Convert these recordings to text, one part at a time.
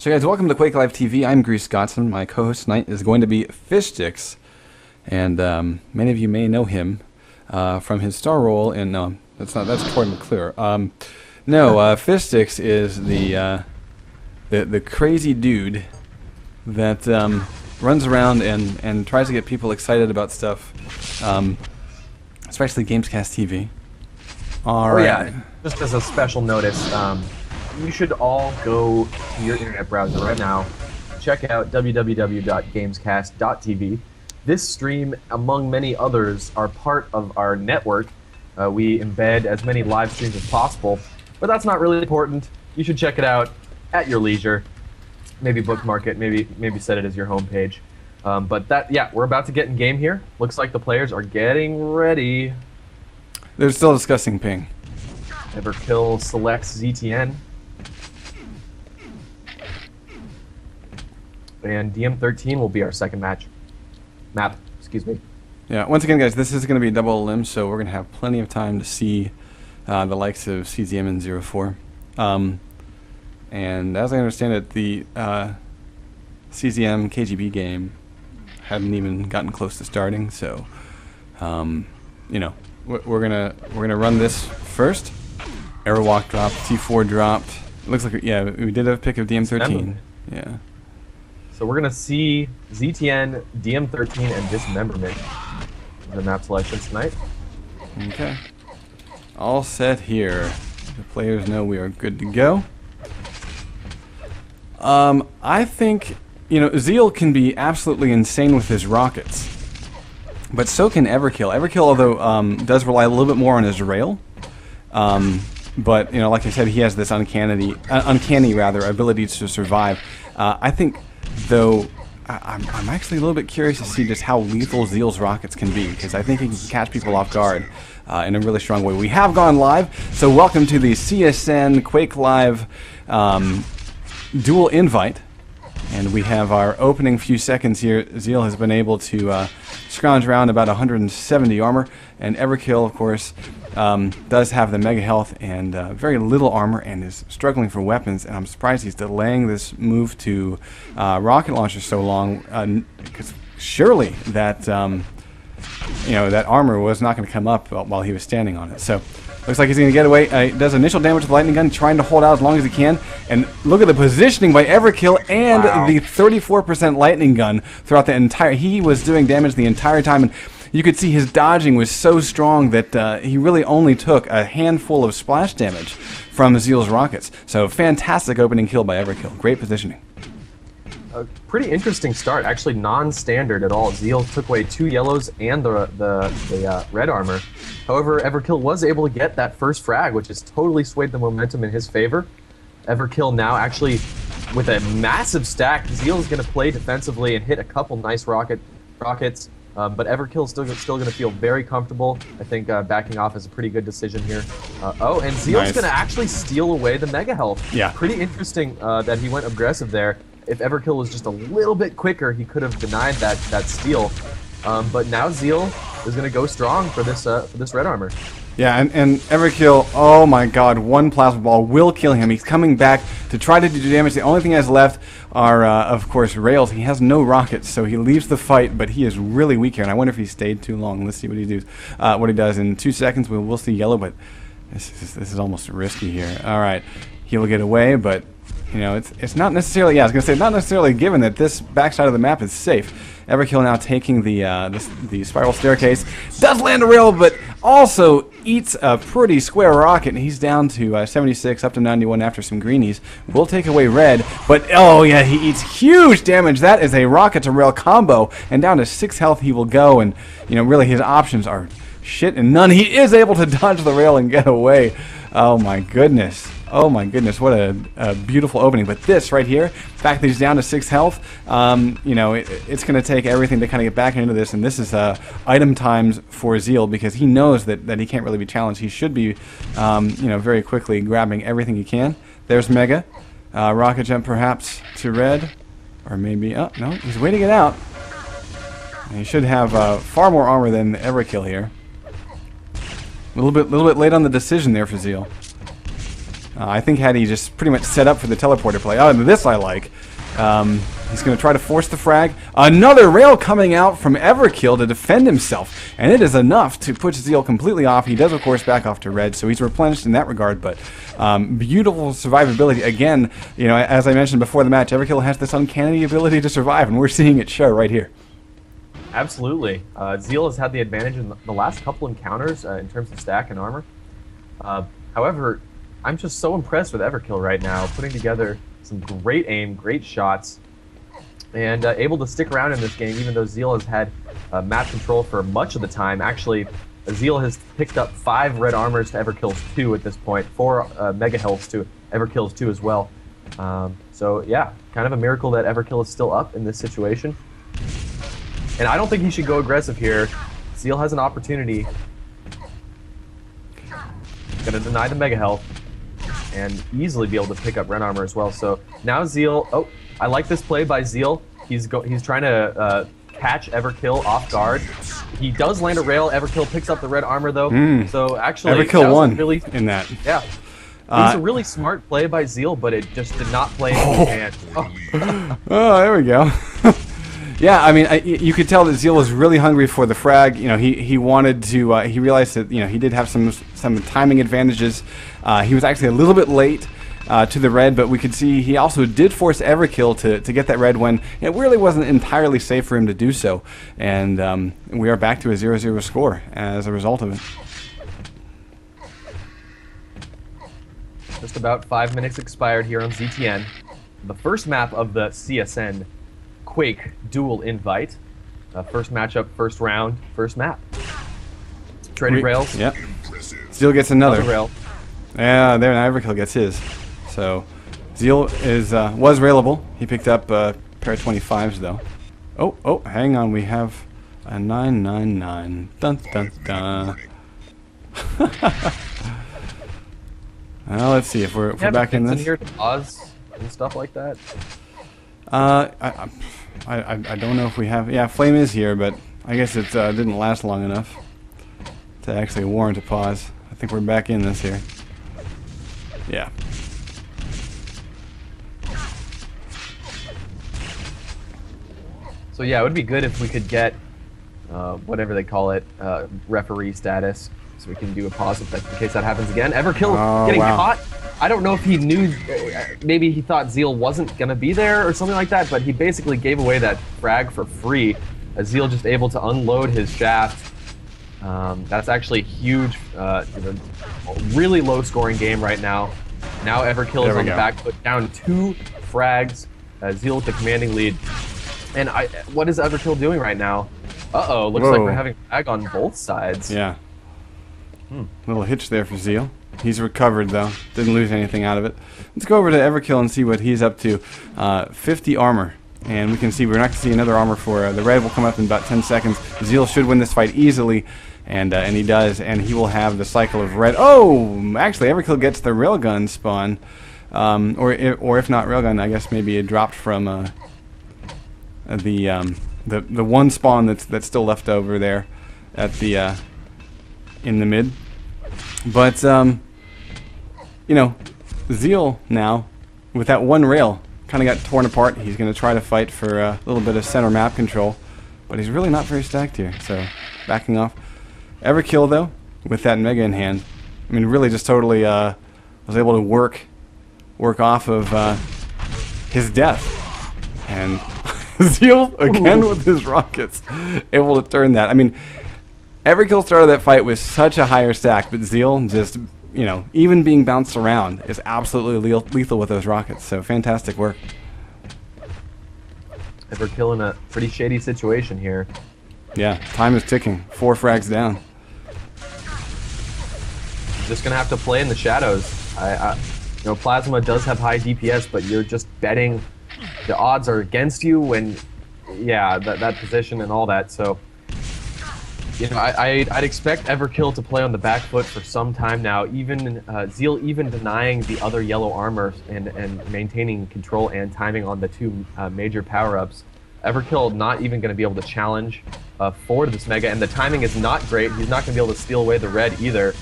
So guys, welcome to Quake Live TV. I'm Grease Scottson. My co-host tonight is going to be Fishsticks, and many of you may know him from his star role in that's Troy McClure. Fishsticks is the crazy dude that runs around and tries to get people excited about stuff, especially Gamescast TV. All right. Yeah, just as a special notice, you should all go to your internet browser right now, check out www.gamescast.tv. This stream, among many others, are part of our network. We embed as many live streams as possible, but that's not really important. You should check it out at your leisure. Maybe bookmark it, maybe set it as your homepage. We're about to get in game here. Looks like the players are getting ready. They're still discussing ping. Everkill selects ZTN. And DM13 will be our second map, excuse me. Yeah, once again, guys, this is going to be a double limb, so we're going to have plenty of time to see the likes of CZM and 04. And as I understand it, the CZM KGB game hadn't even gotten close to starting, so you know, we're gonna run this first. Airwalk dropped, T4 dropped. It looks like we did have a pick of DM13. Yeah. So we're gonna see ZTN, DM13, and Dismemberment in the map selections tonight. Okay. All set here. The players know we are good to go. I think, Zeal can be absolutely insane with his rockets, but so can Everkill. Everkill, although does rely a little bit more on his rail, but like I said, he has this uncanny ability to survive. I think, though, I'm actually a little bit curious to see just how lethal Zeal's rockets can be, because I think he can catch people off guard in a really strong way. We have gone live, so welcome to the CSN Quake Live Duel invite, and we have our opening few seconds here. Zeal has been able to scrounge around about 170 armor, and Everkill, of course, does have the mega health and very little armor and is struggling for weapons, and I'm surprised he's delaying this move to rocket launcher so long, because surely that that armor was not going to come up while he was standing on it. So looks like he's going to get away. He does initial damage with the lightning gun, trying to hold out as long as he can. And look at the positioning by Everkill and the 34% lightning gun throughout the entire... He was doing damage the entire time, and you could see his dodging was so strong that he really only took a handful of splash damage from Zeal's rockets. So fantastic opening kill by Everkill. Great positioning. A pretty interesting start, actually non-standard at all. Zeal took away 2 yellows and the red armor. However, Everkill was able to get that first frag, which has totally swayed the momentum in his favor. Everkill now actually with a massive stack. Zeal is going to play defensively and hit a couple nice rockets, but Everkill is still going to feel very comfortable. I think backing off is a pretty good decision here. And Zeal's going to actually steal away the mega health. Yeah. Pretty interesting that he went aggressive there. If Everkill was just a little bit quicker, he could have denied that steal. But now Zeal is going to go strong for this red armor. Yeah, and Everkill, oh my god, one plasma ball will kill him. He's coming back to try to do damage. The only thing he has left are, of course, rails. He has no rockets, so he leaves the fight, but he is really weak here, and I wonder if he stayed too long. Let's see what he does. In 2 seconds. We'll see yellow, but this is almost risky here. All right, he will get away, but it's not necessarily, I was going to say, not necessarily given that this backside of the map is safe. Everkill now taking the spiral staircase. Does land a rail, but also eats a pretty square rocket, and he's down to 76, up to 91 after some greenies. Will take away red, but oh yeah, he eats huge damage. That is a rocket to rail combo, and down to 6 health he will go, and really his options are shit and none. He is able to dodge the rail and get away. Oh my goodness. Oh my goodness, what a beautiful opening. But this right here, the fact that he's down to 6 health, it's going to take everything to kind of get back into this. And this is item times for Zeal, because he knows that he can't really be challenged. He should be, very quickly grabbing everything he can. There's Mega. Rocket jump perhaps to red. Or maybe, oh, no, he's waiting it out. And he should have far more armor than Everkill here. A little bit late on the decision there for Zeal. I think had he just pretty much set up for the teleporter play. Oh, and this I like. He's going to try to force the frag. Another rail coming out from Everkill to defend himself, and it is enough to put Zeal completely off. He does, of course, back off to red, so he's replenished in that regard, but beautiful survivability. Again, you know, as I mentioned before the match, Everkill has this uncanny ability to survive, and we're seeing it show right here. Absolutely. Zeal has had the advantage in the last couple encounters in terms of stack and armor. However, I'm just so impressed with Everkill right now, putting together some great aim, great shots, and able to stick around in this game even though Zeal has had map control for much of the time. Actually, Zeal has picked up 5 red armors to Everkill's 2 at this point, 4 mega healths to Everkill's 2 as well. So yeah, kind of a miracle that Everkill is still up in this situation. And I don't think he should go aggressive here. Zeal has an opportunity. Gonna deny the mega health and easily be able to pick up red armor as well. So now Zeal, oh, I like this play by Zeal. He's trying to catch Everkill off guard. He does land a rail. Everkill picks up the red armor though. So actually, Everkill won really, in that. Yeah. It's a really smart play by Zeal, but it just did not play in his hand. Oh, there we go. Yeah, I mean, you could tell that Zeal was really hungry for the frag. You know, he wanted to. He realized that he did have some timing advantages. He was actually a little bit late to the red, but we could see he also did force Everkill to get that red when it really wasn't entirely safe for him to do so. And we are back to a 0-0 score as a result of it. Just about 5 minutes expired here on ZTN. The first map of the CSN Quake Duel Invite. First matchup, first round, first map. Trading rails. Yep. Zeal gets another. Rail. Yeah, there now Everkill gets his. So Zeal was railable. He picked up a pair of 25s though. Oh, hang on. We have a 999. Dun dun dun. Well, let's see if we're back in this. Here to pause and stuff like that. I don't know if we have. Yeah, Flame is here, but I guess it didn't last long enough to actually warrant a pause. I think we're back in this here. Yeah. So yeah, it would be good if we could get whatever they call it, referee status, so we can do a pause in case that happens again. Everkill getting caught. I don't know if he knew, maybe he thought Zeal wasn't going to be there or something like that, but he basically gave away that frag for free. Zeal just able to unload his shaft. That's actually huge, really low scoring game right now. Now Everkill is on the back foot, down 2 frags. Zeal with the commanding lead. And what is Everkill doing right now? Uh-oh, looks like we're having frag on both sides. Yeah. Little hitch there for Zeal. He's recovered though. Didn't lose anything out of it. Let's go over to Everkill and see what he's up to. 50 armor. And we can see we're not going to see another armor for the red will come up in about 10 seconds. Zeal should win this fight easily. And he does. And he will have the cycle of red. Oh! Actually, Everkill gets the railgun spawn. Or if not railgun, I guess maybe it dropped from the one spawn that's still left over there at the in the mid. But Zeal now with that one rail kind of got torn apart. He's going to try to fight for a little bit of center map control, but he's really not very stacked here. So backing off. Everkill though with that mega in hand. I mean, really just totally was able to work off of his death. And Zeal again with his rockets, able to turn that. I mean, Everkill started that fight with such a higher stack, but Zeal just, even being bounced around is absolutely lethal with those rockets. So fantastic work. Everkill in a pretty shady situation here. Yeah, time is ticking. 4 frags down. Just gonna have to play in the shadows. Plasma does have high DPS, but you're just betting the odds are against you when, that position and all that. So, I'd expect Everkill to play on the back foot for some time now. Even Zeal even denying the other yellow armor and maintaining control and timing on the 2 major power-ups. Everkill not even going to be able to challenge forward this mega, and the timing is not great. He's not going to be able to steal away the red either.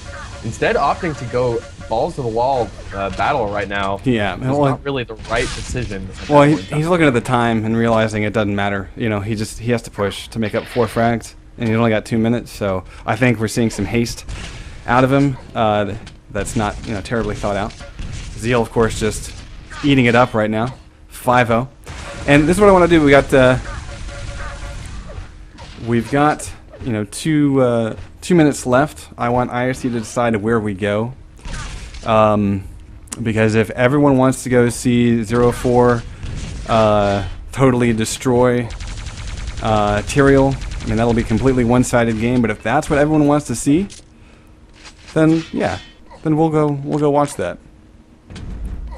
instead opting to go balls to the wall battle right now. Yeah, It's not really the right decision. Well, he's looking at the time and realizing it doesn't matter. You know, he has to push to make up 4 frags, and he's only got 2 minutes. So I think we're seeing some haste out of him. That's not terribly thought out. Zeal, of course, just eating it up right now, 5-0. And this is what I want to do. We've got 2 minutes left. I want IRC to decide where we go. Because if everyone wants to go see 04 totally destroy Tyrael, I mean, that'll be a completely one-sided game. But if that's what everyone wants to see, then yeah, then we'll go watch that.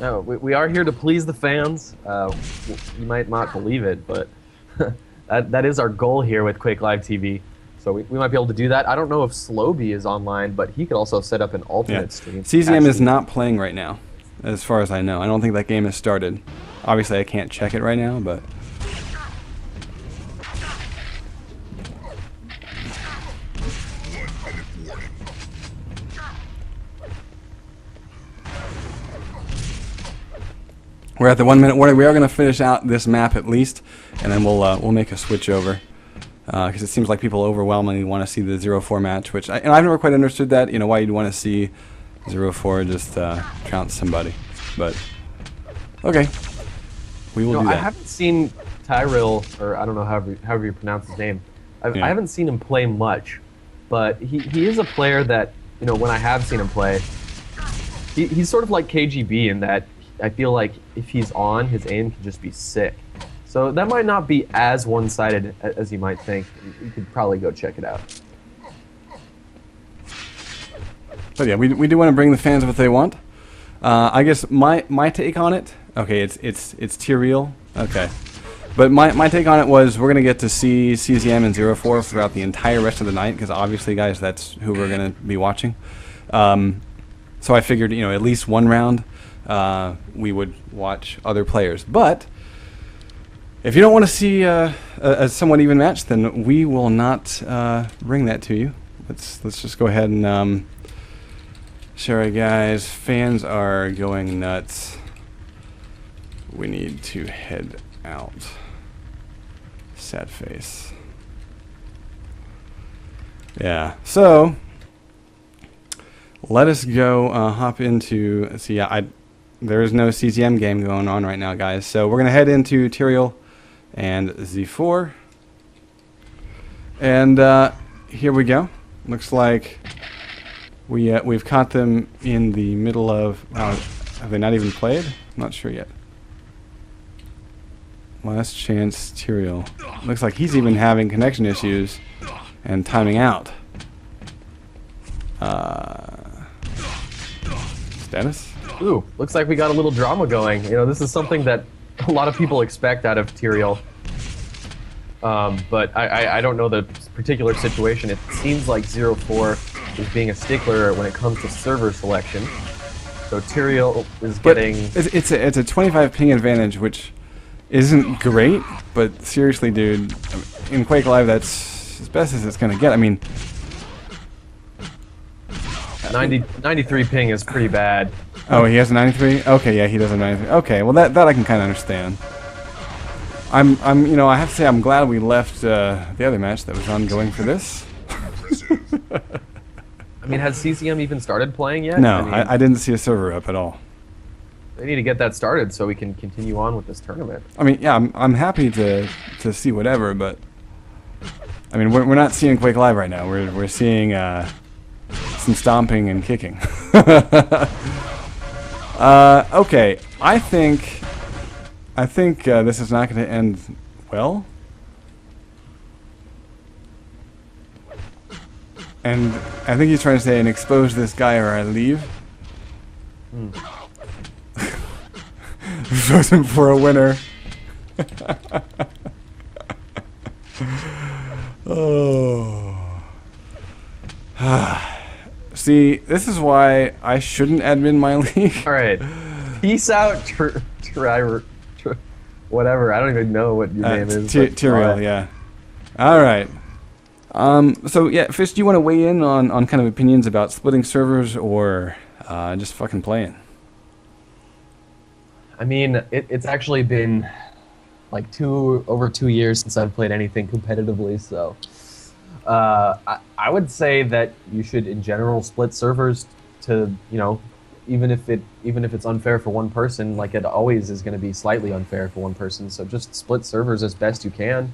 No, we are here to please the fans. You might not believe it, but that is our goal here with Quake Live TV. So we might be able to do that. I don't know if Slowbee is online, but he could also set up an alternate stream. CZM is not playing right now, as far as I know. I don't think that game has started. Obviously, I can't check it right now, but... We're at the 1 minute warning. We are going to finish out this map at least, and then we'll make a switch over. Because it seems like people overwhelmingly want to see the 04 match, which I've never quite understood that. Why you'd want to see 04 just trounce somebody. But okay, we will do that. I haven't seen Tyrael, or I don't know however you pronounce his name. I haven't seen him play much, but he is a player that when I have seen him play, he's sort of like KGB in that I feel like if he's on, his aim can just be sick. So that might not be as one-sided as you might think. You could probably go check it out. But yeah, we do want to bring the fans what they want. I guess my take on it. Okay, it's Tyrael. Okay, but my take on it was we're gonna get to see CZM and 04 throughout the entire rest of the night because obviously, guys, that's who we're gonna be watching. So I figured at least one round we would watch other players, but. If you don't want to see a somewhat even match, then we will not bring that to you. Let's just go ahead and sorry guys, fans are going nuts. We need to head out. Sad face. Yeah. So let us go hop into. Let's see. Yeah, there is no CZM game going on right now, guys. So we're gonna head into Tyrael and Z4, and here we go. Looks like we've caught them in the middle of. Have they not even played? I'm not sure yet. Last chance, Tyrael. Looks like he's even having connection issues and timing out. Status? Ooh, looks like we got a little drama going. This is something that a lot of people expect out of Tyrael. But I don't know the particular situation. It seems like 04 is being a stickler when it comes to server selection. So Tyrael is getting... It's a 25 ping advantage, which isn't great, but seriously, dude, in Quake Live, that's as best as it's going to get. I mean... 93 ping is pretty bad. Oh, he has a 93? Okay, yeah, he does a 93. Okay, well that I can kind of understand. I have to say I'm glad we left the other match that was ongoing for this. I mean, has CCM even started playing yet? No, I didn't see a server up at all. They need to get that started so we can continue on with this tournament. I mean, yeah, I'm happy to see whatever, but I mean, we're not seeing Quake Live right now. We're seeing some stomping and kicking. Okay, I think this is not going to end well. And I think he's trying to say, and expose this guy or I leave. Vote him for a winner. Oh. See, this is why I shouldn't admin my league. All right. Peace out, whatever. I don't even know what your name is. Tyrael, yeah. All right. So yeah, Fish, do you want to weigh in on kind of opinions about splitting servers or just fucking playing? I mean, it's actually been like over 2 years since I've played anything competitively, so I would say that you should, in general, split servers to, even if it's unfair for one person, like it always is going to be slightly unfair for one person. So just split servers as best you can,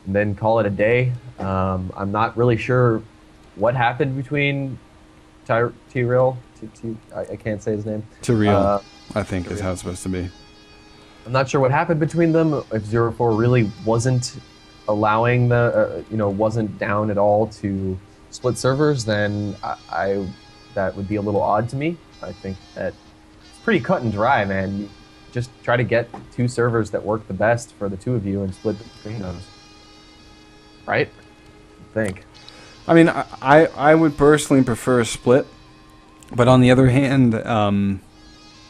and then call it a day. I'm not really sure what happened between T-Real. I can't say his name. T-Real, I think, is how it's supposed to be. I'm not sure what happened between them. If 04 really wasn't allowing wasn't down at all to split servers, then that would be a little odd to me. I think that it's pretty cut and dry, man. You just try to get 2 servers that work the best for the 2 of you and split between those. Right? I think. I mean, I would personally prefer a split, but on the other hand,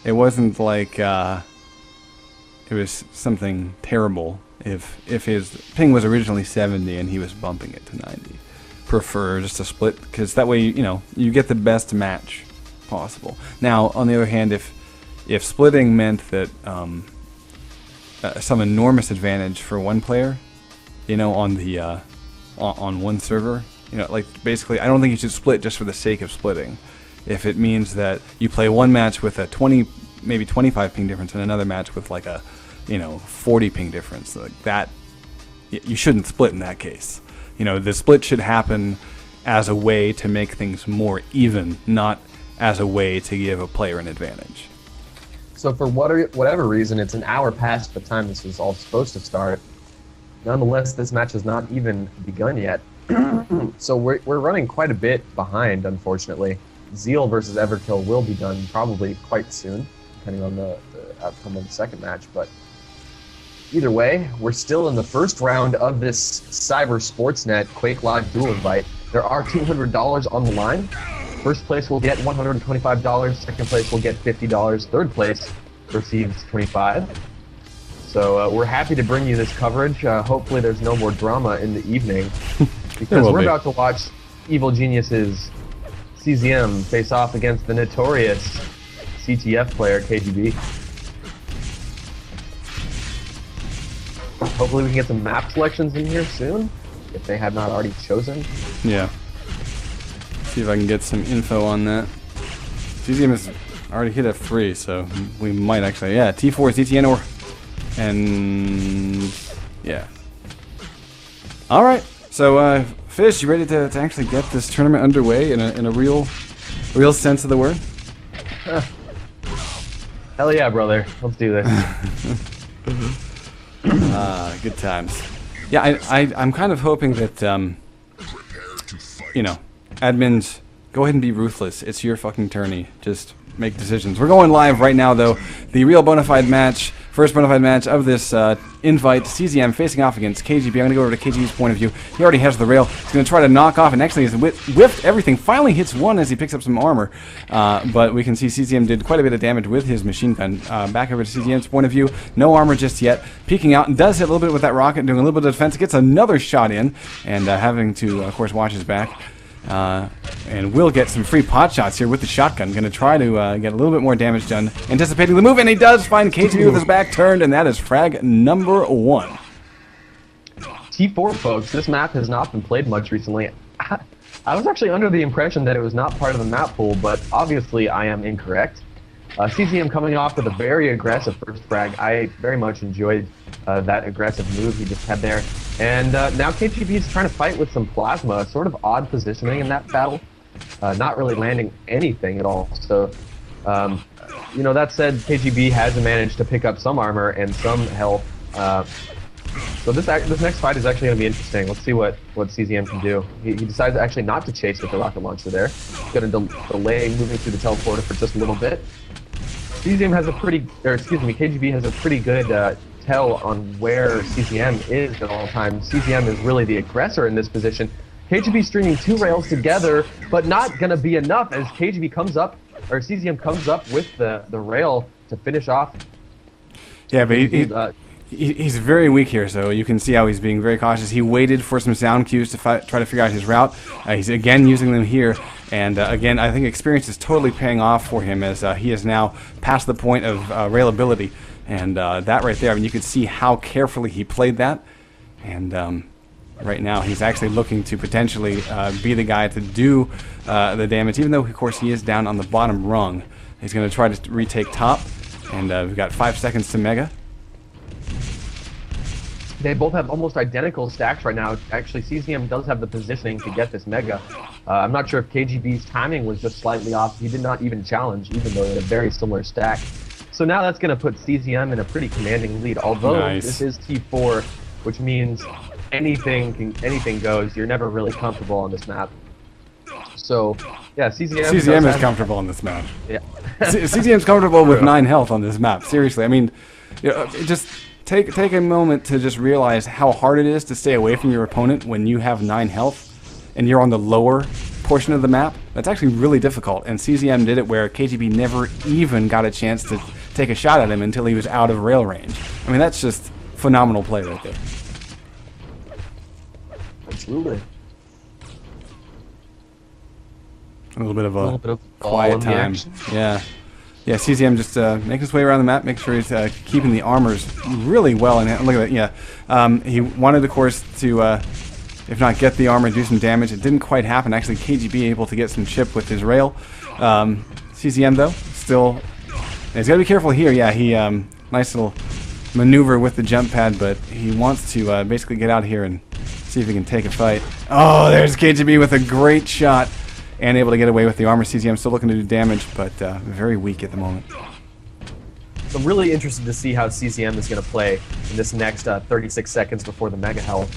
it wasn't like it was something terrible if his ping was originally 70 and he was bumping it to 90. Prefer just a split, because that way you get the best match possible. Now, on the other hand, if splitting meant that some enormous advantage for one player, on the on one server, like basically, I don't think you should split just for the sake of splitting. If it means that you play one match with a 20, maybe 25 ping difference, and another match with like a 40 ping difference, like that, you shouldn't split in that case. The split should happen as a way to make things more even, not as a way to give a player an advantage. So for whatever reason, it's an hour past the time this was all supposed to start. Nonetheless, this match has not even begun yet. So we're running quite a bit behind, unfortunately. Zeal versus Everkill will be done probably quite soon, depending on the outcome of the second match. But either way, we're still in the first round of this Cyber Sportsnet Quake Live Duel invite. There are $200 on the line. First place will get $125. Second place will get $50. Third place receives $25. So we're happy to bring you this coverage. Hopefully there's no more drama in the evening, because we're about to watch Evil Genius's CZM face off against the notorious CTF player KGB. Hopefully we can get some map selections in here soon, if they have not already chosen. Yeah. See if I can get some info on that. CZM has already hit F3, so we might actually, yeah, T4, ZTN, and yeah. All right. So, Fish, you ready to actually get this tournament underway in a real sense of the word? Hell yeah, brother. Let's do this. Good times. Yeah, I'm kind of hoping that, admins, go ahead and be ruthless. It's your fucking tourney. Just make decisions. We're going live right now, though. The real bona fide match, first bona fide match of this invite. CZM facing off against KGB. I'm going to go over to KGB's point of view. He already has the rail. He's going to try to knock off, and actually has whiffed everything. Finally hits one as he picks up some armor. But we can see CZM did quite a bit of damage with his machine gun. Back over to CZM's point of view. No armor just yet. Peeking out, and does hit a little bit with that rocket, doing a little bit of defense. Gets another shot in, and having to, of course, watch his back. And we'll get some free pot shots here with the shotgun. Going to try to get a little bit more damage done. Anticipating the move, and he does find KGB with his back turned, and that is frag number 1. T4, folks, this map has not been played much recently. I was actually under the impression that it was not part of the map pool, but obviously I am incorrect. CZM coming off with a very aggressive first frag. I very much enjoyed that aggressive move he just had there. And now KGB is trying to fight with some plasma, sort of odd positioning in that battle. Not really landing anything at all. So, that said, KGB has managed to pick up some armor and some health. So this next fight is actually going to be interesting. Let's see what CZM can do. He decides actually not to chase with the rocket launcher there. He's going to delay moving through the teleporter for just a little bit. CZM has KGB has a pretty good tell on where CZM is at all times. CZM is really the aggressor in this position. KGB stringing 2 rails together, but not going to be enough as KGB comes up, or CZM comes up with the rail to finish off. Yeah, but He's very weak here, so you can see how he's being very cautious. He waited for some sound cues to try to figure out his route. He's again using them here, and again, I think experience is totally paying off for him as he is now past the point of railability. And that right there, I mean, you could see how carefully he played that. And right now, he's actually looking to potentially be the guy to do the damage, even though, of course, he is down on the bottom rung. He's going to try to retake top, and we've got 5 seconds to Mega. They both have almost identical stacks right now. Actually, CZM does have the positioning to get this Mega. I'm not sure if KGB's timing was just slightly off. He did not even challenge, even though they had a very similar stack. So now that's going to put CZM in a pretty commanding lead. Although this is T4, which means anything goes. You're never really comfortable on this map. So, yeah, CZM is comfortable on this map. Yeah. CZM's comfortable with 9 health on this map. Seriously, I mean, you know, just take a moment to just realize how hard it is to stay away from your opponent when you have 9 health and you're on the lower portion of the map. That's actually really difficult, and CZM did it where KGB never even got a chance to take a shot at him until he was out of rail range. I mean, that's just phenomenal play right there. Absolutely. A little bit of quiet time. Yeah. Yeah, CZM just making his way around the map, making sure he's keeping the armors really well in hand. Look at that, yeah. He wanted, of course, to, if not get the armor, do some damage. It didn't quite happen. Actually, KGB able to get some chip with his rail. CZM, though, still... He's got to be careful here. Yeah, he... nice little maneuver with the jump pad, but he wants to basically get out here and see if he can take a fight. Oh, there's KGB with a great shot. And able to get away with the armor. CZM still looking to do damage, but very weak at the moment. So I'm really interested to see how CZM is going to play in this next 36 seconds before the Mega Health.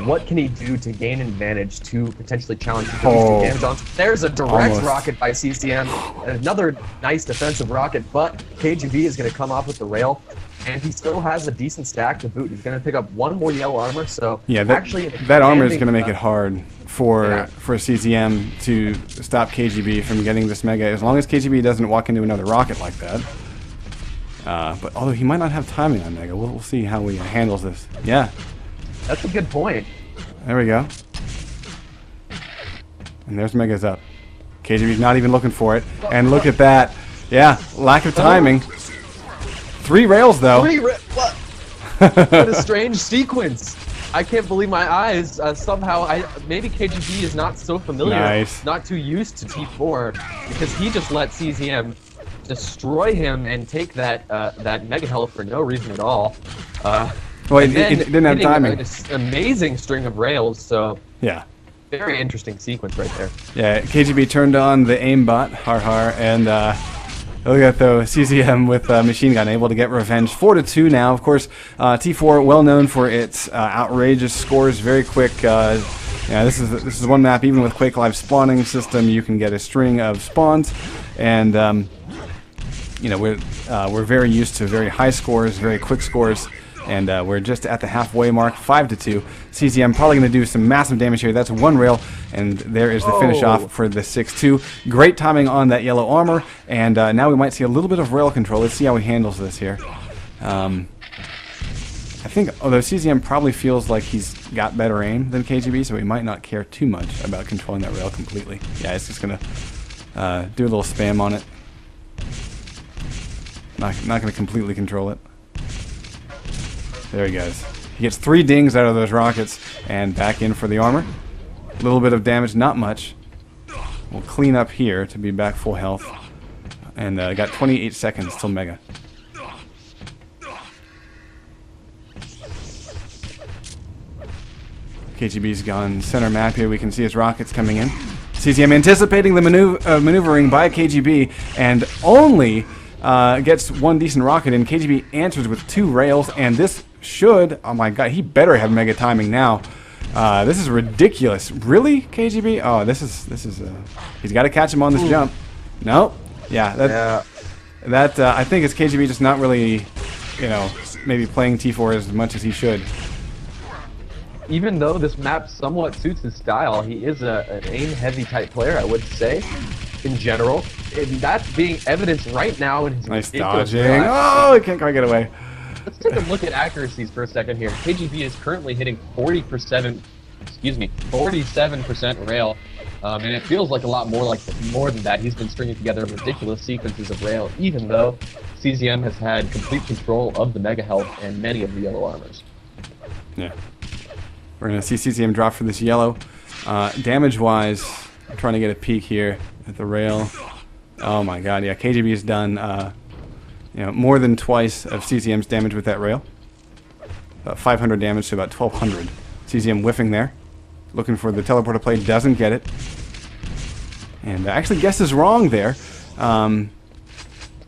What can he do to gain an advantage to potentially challenge the damage on? There's a direct rocket by CZM. Another nice defensive rocket, but KGB is going to come off with the rail. And he still has a decent stack to boot. He's going to pick up 1 more yellow armor, so yeah, that armor is going to make it hard for CZM to stop KGB from getting this Mega, as long as KGB doesn't walk into another rocket like that. But although he might not have timing on Mega, we'll see how he handles this. Yeah. That's a good point. There we go. And there's Mega's up. KGB's not even looking for it. And look at that. Yeah, lack of timing. 3 rails, though. What? What a strange sequence. I can't believe my eyes. Somehow, maybe KGB is not so familiar, not too used to T4, because he just let CZM destroy him and take that Mega Health for no reason at all. Well, it didn't have timing. An amazing string of rails, so yeah. Very interesting sequence right there. Yeah, KGB turned on the aimbot, and look at though CZM with machine gun able to get revenge. 4-2 now. Of course, T4 well known for its outrageous scores, very quick. Yeah, this is one map. Even with Quake Live spawning system, you can get a string of spawns, and you know we're very used to very high scores, very quick scores. And we're just at the halfway mark, 5-2. CZM probably going to do some massive damage here. That's 1 rail, and there is the finish off for the 6-2. Great timing on that yellow armor, and now we might see a little bit of rail control. Let's see how he handles this here. I think, although CZM probably feels like he's got better aim than KGB, so he might not care too much about controlling that rail completely. Yeah, he's just going to do a little spam on it. Not going to completely control it. There he goes. He gets 3 dings out of those rockets and back in for the armor. A little bit of damage, not much. We'll clean up here to be back full health. And got 28 seconds till Mega. KGB's gone center map here. We can see his rockets coming in. CZM anticipating the maneuvering by KGB and only gets 1 decent rocket in. KGB answers with 2 rails, and this should, oh my god, he better have Mega timing now. This is ridiculous. Really, KGB? Oh, this is he's got to catch him on this jump. No, yeah, that I think it's KGB just not really, you know, maybe playing T4 as much as he should. Even though this map somewhat suits his style, he is an aim-heavy type player, I would say, in general. And that's being evidenced right now in his nice dodging. Oh, he can't quite get away. Let's take a look at accuracies for a second here. KGB is currently hitting 47% rail, and it feels like a lot more than that. He's been stringing together ridiculous sequences of rail, even though CZM has had complete control of the Mega Health and many of the yellow armors. Yeah. We're going to see CCM drop for this yellow. Damage-wise, I'm trying to get a peek here at the rail. Oh my god, yeah, KGB has done more than twice of CZM's damage with that rail. About 500 damage to about 1,200. CZM whiffing there. Looking for the teleporter play, doesn't get it. And actually guesses wrong there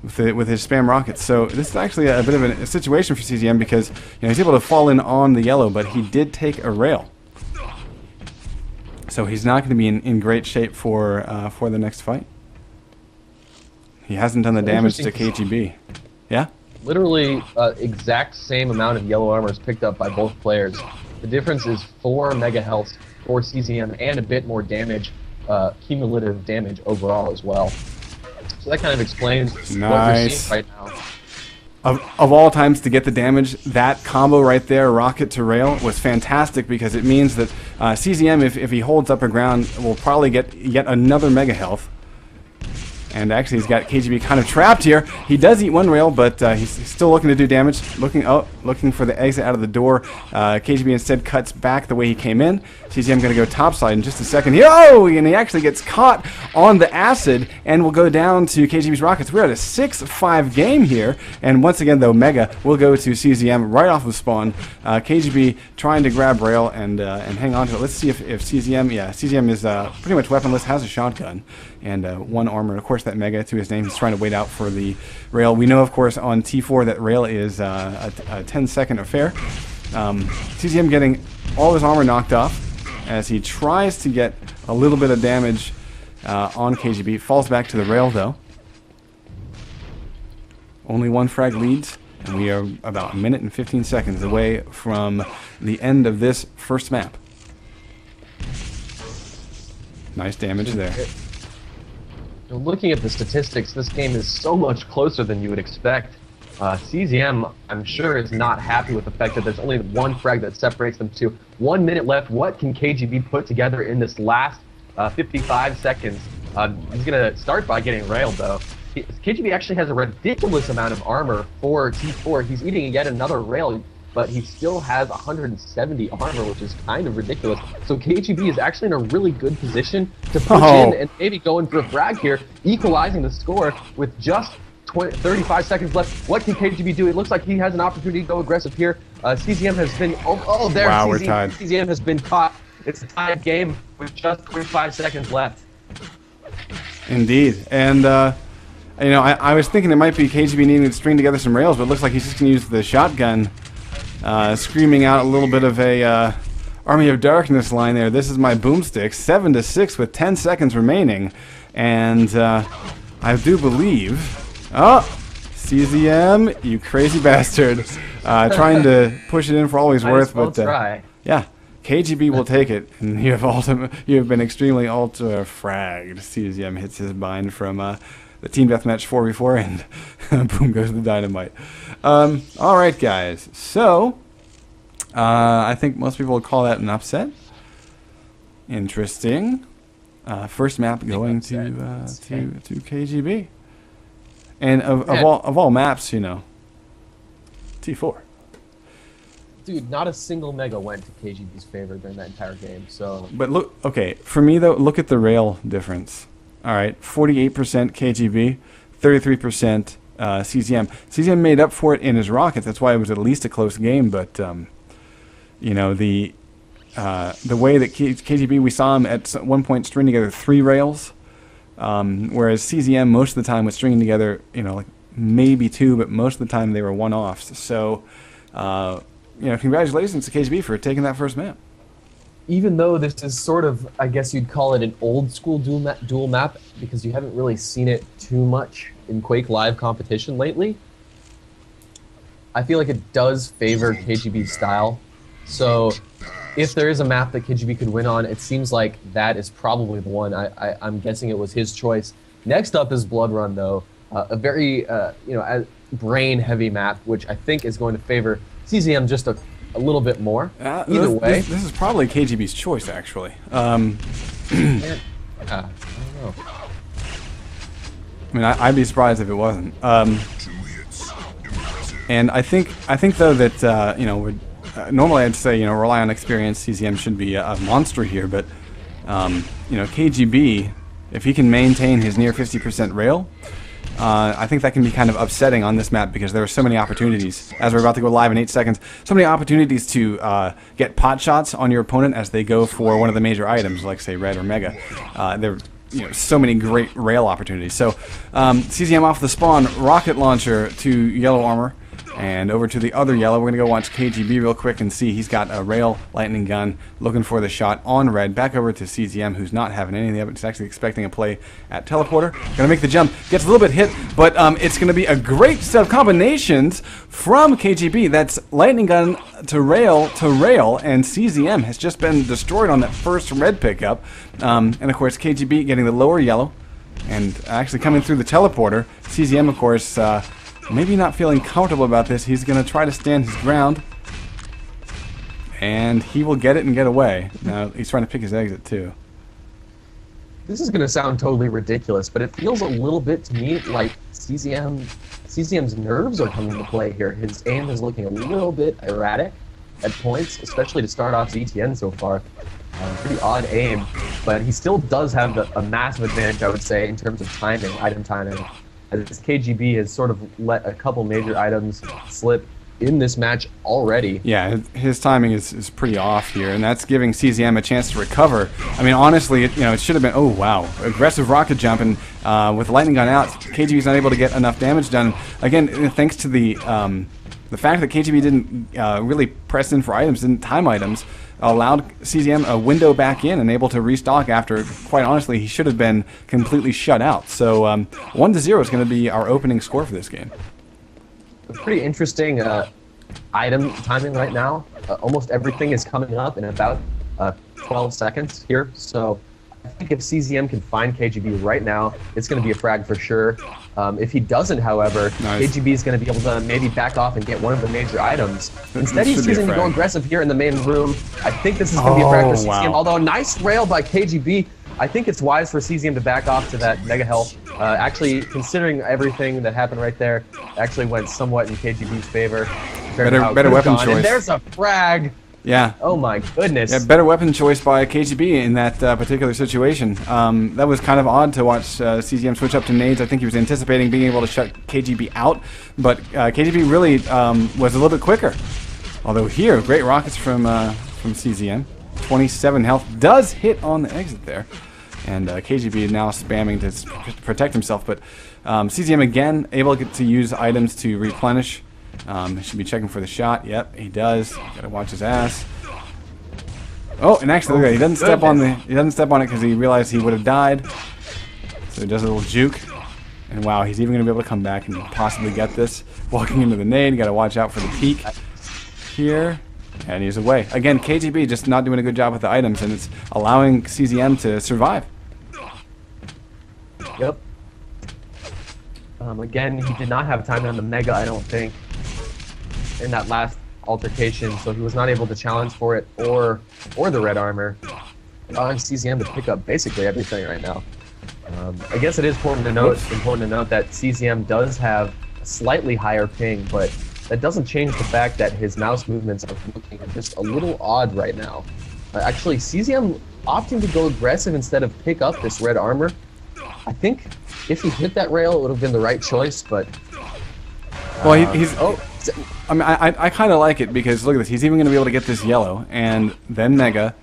with his spam rockets. So this is actually a bit of a situation for CZM because he's able to fall in on the yellow, but he did take a rail. So he's not going to be in great shape for the next fight. He hasn't done the damage to KGB. Yeah? Literally exact same amount of yellow armors picked up by both players. The difference is 4 mega health for CZM and a bit more damage, cumulative damage overall as well. So that kind of explains what we're seeing right now. Of all times to get the damage, that combo right there, rocket to rail, was fantastic because it means that CZM, if he holds upper ground, will probably get yet another mega health. And actually, he's got KGB kind of trapped here. He does eat one rail, but he's still looking to do damage. Looking for the exit out of the door. KGB instead cuts back the way he came in. CCM going to go topside in just a second here. Oh, and he actually gets caught on the acid and will go down to KGB's rockets. We're at a 6-5 game here. And once again, though, Mega will go to CZM right off of spawn. KGB trying to grab rail and hang on to it. Let's see if CZM, CZM is pretty much weaponless, has a shotgun and one armor. Of course, that Mega to his name. He's trying to wait out for the rail. We know, of course, on T4 that rail is a 10-second affair. CCM getting all his armor knocked off as he tries to get a little bit of damage on KGB. Falls back to the rail, though. Only one frag leads, and we are about a minute and 15 seconds away from the end of this first map. Nice damage there. Looking at the statistics, this game is so much closer than you would expect. CZM, I'm sure, is not happy with the fact that there's only one frag that separates them two. 1 minute left. What can KGB put together in this last 55 seconds? He's going to start by getting railed, though. KGB actually has a ridiculous amount of armor for T4. He's eating yet another rail, but he still has 170 armor, which is kind of ridiculous. So KGB is actually in a really good position to push in and maybe go in for a frag here, equalizing the score with just 35 seconds left. What can KGB do? It looks like he has an opportunity to go aggressive here. CZM has been... Oh, there. Wow, we're tied. CZM has been caught. It's a tied game with just 25 seconds left. Indeed. And, I was thinking it might be KGB needing to string together some rails, but it looks like he's just going to use the shotgun, screaming out a little bit of a Army of Darkness line there. This is my boomstick. 7-6 with 10 seconds remaining. And I do believe... Oh, CZM, you crazy bastard. Trying to push it in for all he's worth, but yeah, KGB will take it. And you have been extremely ultra-fragged. CZM hits his bind from the Team Deathmatch 4v4, and boom goes the dynamite. Alright, guys. So, I think most people would call that an upset. Interesting. First map going to KGB. And of all maps, T4. Dude, not a single mega went to KGB's favor during that entire game. So, but look, okay, for me though, look at the rail difference. All right, 48% KGB, 33% CZM. CZM made up for it in his rockets. That's why it was at least a close game. But the way that KGB, we saw him at one point string together 3 rails. Whereas CZM most of the time was stringing together, like maybe 2, but most of the time they were one-offs. So, congratulations to KGB for taking that first map. Even though this is sort of, I guess you'd call it an old-school duel map, because you haven't really seen it too much in Quake Live competition lately, I feel like it does favor KGB's style. So, if there is a map that KGB could win on, it seems like that is probably the one. I'm guessing it was his choice. Next up is Blood Run, though. A very, brain-heavy map, which I think is going to favor CZM just a little bit more. Either way. This is probably KGB's choice, actually. I don't know. I mean, I'd be surprised if it wasn't. And I think though that you know, normally I'd say, you know, rely on experience. CZM should be a monster here, but you know, KGB, if he can maintain his near 50% rail, I think that can be kind of upsetting on this map because there are so many opportunities. As we're about to go live in 8 seconds, so many opportunities to get pot shots on your opponent as they go for one of the major items, like say red or mega. There, you know, so many great rail opportunities. So CZM off the spawn, rocket launcher to yellow armor. And over to the other yellow, we're going to go watch KGB real quick and see he's got a rail lightning gun looking for the shot on red. Back over to CZM, who's not having any of the evidence. He's actually expecting a play at teleporter. Going to make the jump. Gets a little bit hit, but it's going to be a great set of combinations from KGB. That's lightning gun to rail, and CZM has just been destroyed on that first red pickup. And of course, KGB getting the lower yellow and actually coming through the teleporter. CZM, of course, maybe not feeling comfortable about this. He's going to try to stand his ground. And he will get it and get away. Now, he's trying to pick his exit, too. This is going to sound totally ridiculous, but it feels a little bit to me like CZM's nerves are coming into play here. His aim is looking a little bit erratic at points, especially to start off ZTN so far. Pretty odd aim, but he still does have a massive advantage, I would say, in terms of timing, item timing. As KGB has sort of let a couple major items slip in this match already. Yeah, his timing is pretty off here, and that's giving CZM a chance to recover. I mean, honestly, you know, it should have been, oh wow, aggressive rocket jump, and with the lightning gun out, KGB's not able to get enough damage done. Again, thanks to the fact that KGB didn't really press in for items, didn't time items, allowed CZM a window back in and able to restock after, quite honestly, he should have been completely shut out. So 1-0 is going to be our opening score for this game. A pretty interesting item timing right now. Almost everything is coming up in about 12 seconds here. So I think if CZM can find KGB right now, it's going to be a frag for sure. If he doesn't, however, nice. KGB is going to be able to maybe back off and get one of the major items. Instead, he's choosing to go aggressive here in the main room. I think this is going to be a frag for CZM. Wow. Although nice rail by KGB, I think it's wise for CZM to back off to that mega health. Actually, considering everything that happened right there, actually went somewhat in KGB's favor. Better weapon choice. And there's a frag. Yeah. Oh my goodness. Yeah, better weapon choice by KGB in that particular situation. That was kind of odd to watch CZM switch up to nades. I think he was anticipating being able to shut KGB out, but KGB really was a little bit quicker. Although here, great rockets from CZM. 27 health does hit on the exit there. And KGB now spamming to protect himself, but CZM again able to use items to replenish. He should be checking for the shot. Yep, he does. Gotta watch his ass. Oh, and actually, look, he doesn't step on the. He doesn't step on it because he realized he would have died. So he does a little juke, and wow, he's even gonna be able to come back and possibly get this. Walking into the nade, gotta watch out for the peek here, and he's away. Again, KGB just not doing a good job with the items, and it's allowing CZM to survive. Yep. Again, he did not have time on the mega, I don't think, in that last altercation, so he was not able to challenge for it or the red armor. Allowing CZM to pick up basically everything right now. I guess it is important to note that CZM does have a slightly higher ping, but that doesn't change the fact that his mouse movements are looking just a little odd right now. Actually, CZM opting to go aggressive instead of pick up this red armor. I think if he hit that rail, it would have been the right choice, but... Well, he's... I mean, I kind of like it because, look at this, he's even going to be able to get this yellow, and then mega,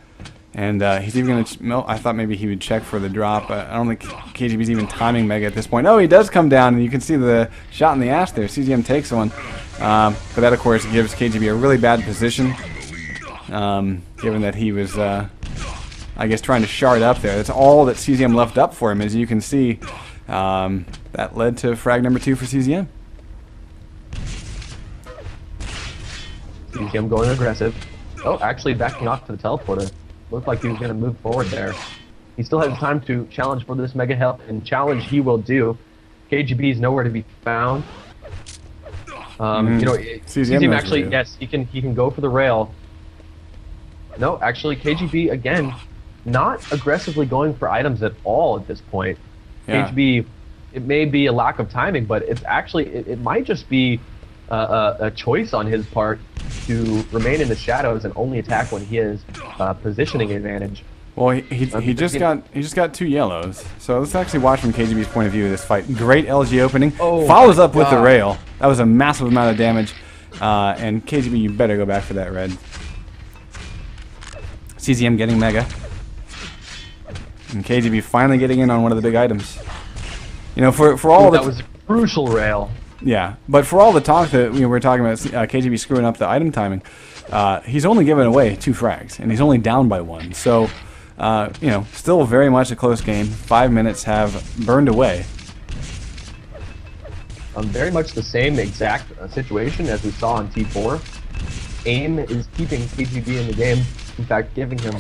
and he's even going to... No, I thought maybe he would check for the drop. I don't think KGB's even timing mega at this point. Oh, he does come down, and you can see the shot in the ass there. CZM takes one. But that, of course, gives KGB a really bad position, given that he was... I guess trying to shard up there. That's all that CZM left up for him, as you can see. That led to frag number 2 for CZM. CZM going aggressive. Oh, actually backing off to the teleporter. Looked like he was going to move forward there. He still has time to challenge for this mega health, and challenge he will do. KGB is nowhere to be found. You know, CZM CZM knows actually, what to yes, he can go for the rail. No, actually, KGB again, not aggressively going for items at all at this point. Yeah. KGB, it may be a lack of timing, but it's actually it might just be a choice on his part to remain in the shadows and only attack when he has positioning advantage. Well, he just got 2 yellows. So let's actually watch from KGB's point of view this fight. Great LG opening. Oh Follows my up with the God. rail. That was a massive amount of damage. And KGB, you better go back for that red. CZM getting mega. And KGB finally getting in on one of the big items. You know, for all That was a crucial rail. yeah, but for all the talk that we were talking about, KGB screwing up the item timing, he's only given away 2 frags, and he's only down by 1. So, you know, still very much a close game. 5 minutes have burned away. Very much the same exact situation as we saw on T4. Aim is keeping KGB in the game. In fact, giving him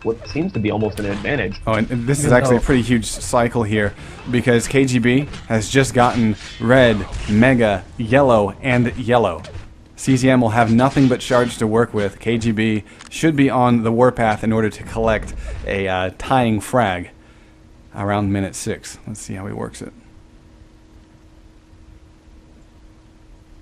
what seems to be almost an advantage. Oh, and this is actually a pretty huge cycle here because KGB has just gotten red, mega, yellow, and yellow. CZM will have nothing but shards to work with. KGB should be on the warpath in order to collect a tying frag around minute 6. Let's see how he works it.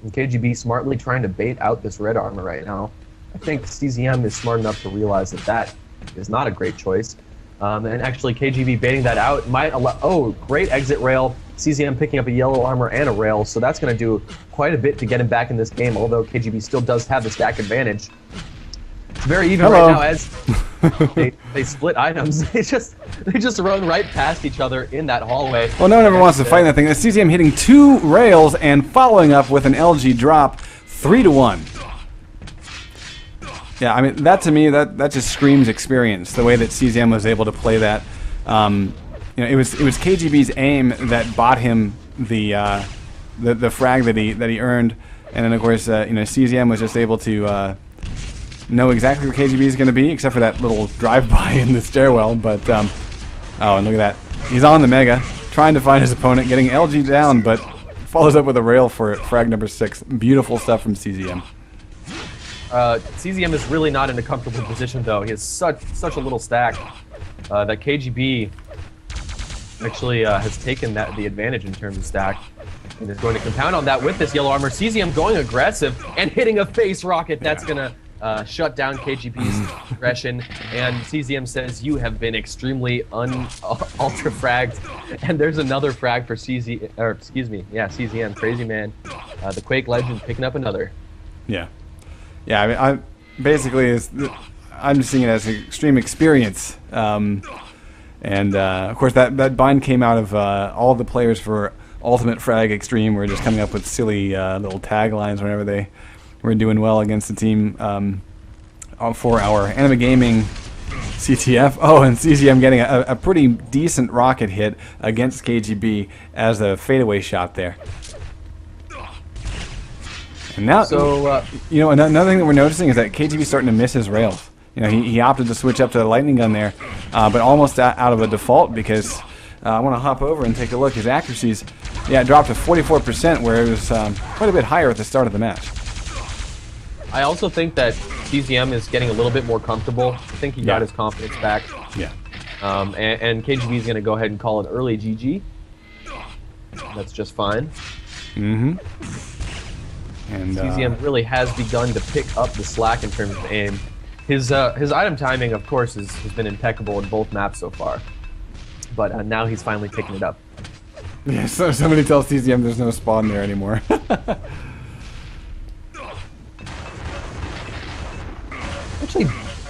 And KGB smartly trying to bait out this red armor right now. I think CZM is smart enough to realize that that is not a great choice. And actually KGB baiting that out might allow... Oh, great exit rail. CZM picking up a yellow armor and a rail, so that's going to do quite a bit to get him back in this game, although KGB still does have the stack advantage. It's very even right now as they split items. They just run right past each other in that hallway. Well, no one ever wants to fight that thing. CZM hitting 2 rails and following up with an LG drop, 3-1. Yeah, I mean, that to me, that just screams experience, the way that CZM was able to play that. You know, it was KGB's aim that bought him the frag that he earned, and then of course, you know, CZM was just able to know exactly where KGB is going to be, except for that little drive-by in the stairwell. But oh, and look at that, he's on the mega, trying to find his opponent, getting LG down, but follows up with a rail for frag number 6. Beautiful stuff from CZM. CZM is really not in a comfortable position, though. He has such a little stack that KGB actually has taken the advantage in terms of stack, and is going to compound on that with this yellow armor. CZM going aggressive and hitting a face rocket. That's gonna shut down KGB's aggression. And CZM says, "You have been extremely ultra fragged." And there's another frag for CZM, crazy man. The Quake legend picking up another. Yeah. Yeah, I mean, I'm just seeing it as an extreme experience, and of course that bind came out of all the players for Ultimate Frag Extreme were just coming up with silly little taglines whenever they were doing well against the team for our Anime Gaming CTF. Oh, and CZM getting a pretty decent rocket hit against KGB as a fadeaway shot there. And now, you know, another thing that we're noticing is that KGB's starting to miss his rails. You know, he opted to switch up to the lightning gun there, but almost out of a default because I want to hop over and take a look. His accuracies, yeah, dropped to 44%, where it was quite a bit higher at the start of the match. I also think that CZM is getting a little bit more comfortable. I think he got his confidence back. Yeah. And KGB is going to go ahead and call an early GG. That's just fine. Mm-hmm. And CZM really has begun to pick up the slack in terms of aim. His item timing, of course, has been impeccable in both maps so far. But now he's finally picking it up. Yeah, so somebody tells CZM there's no spawn there anymore. Actually,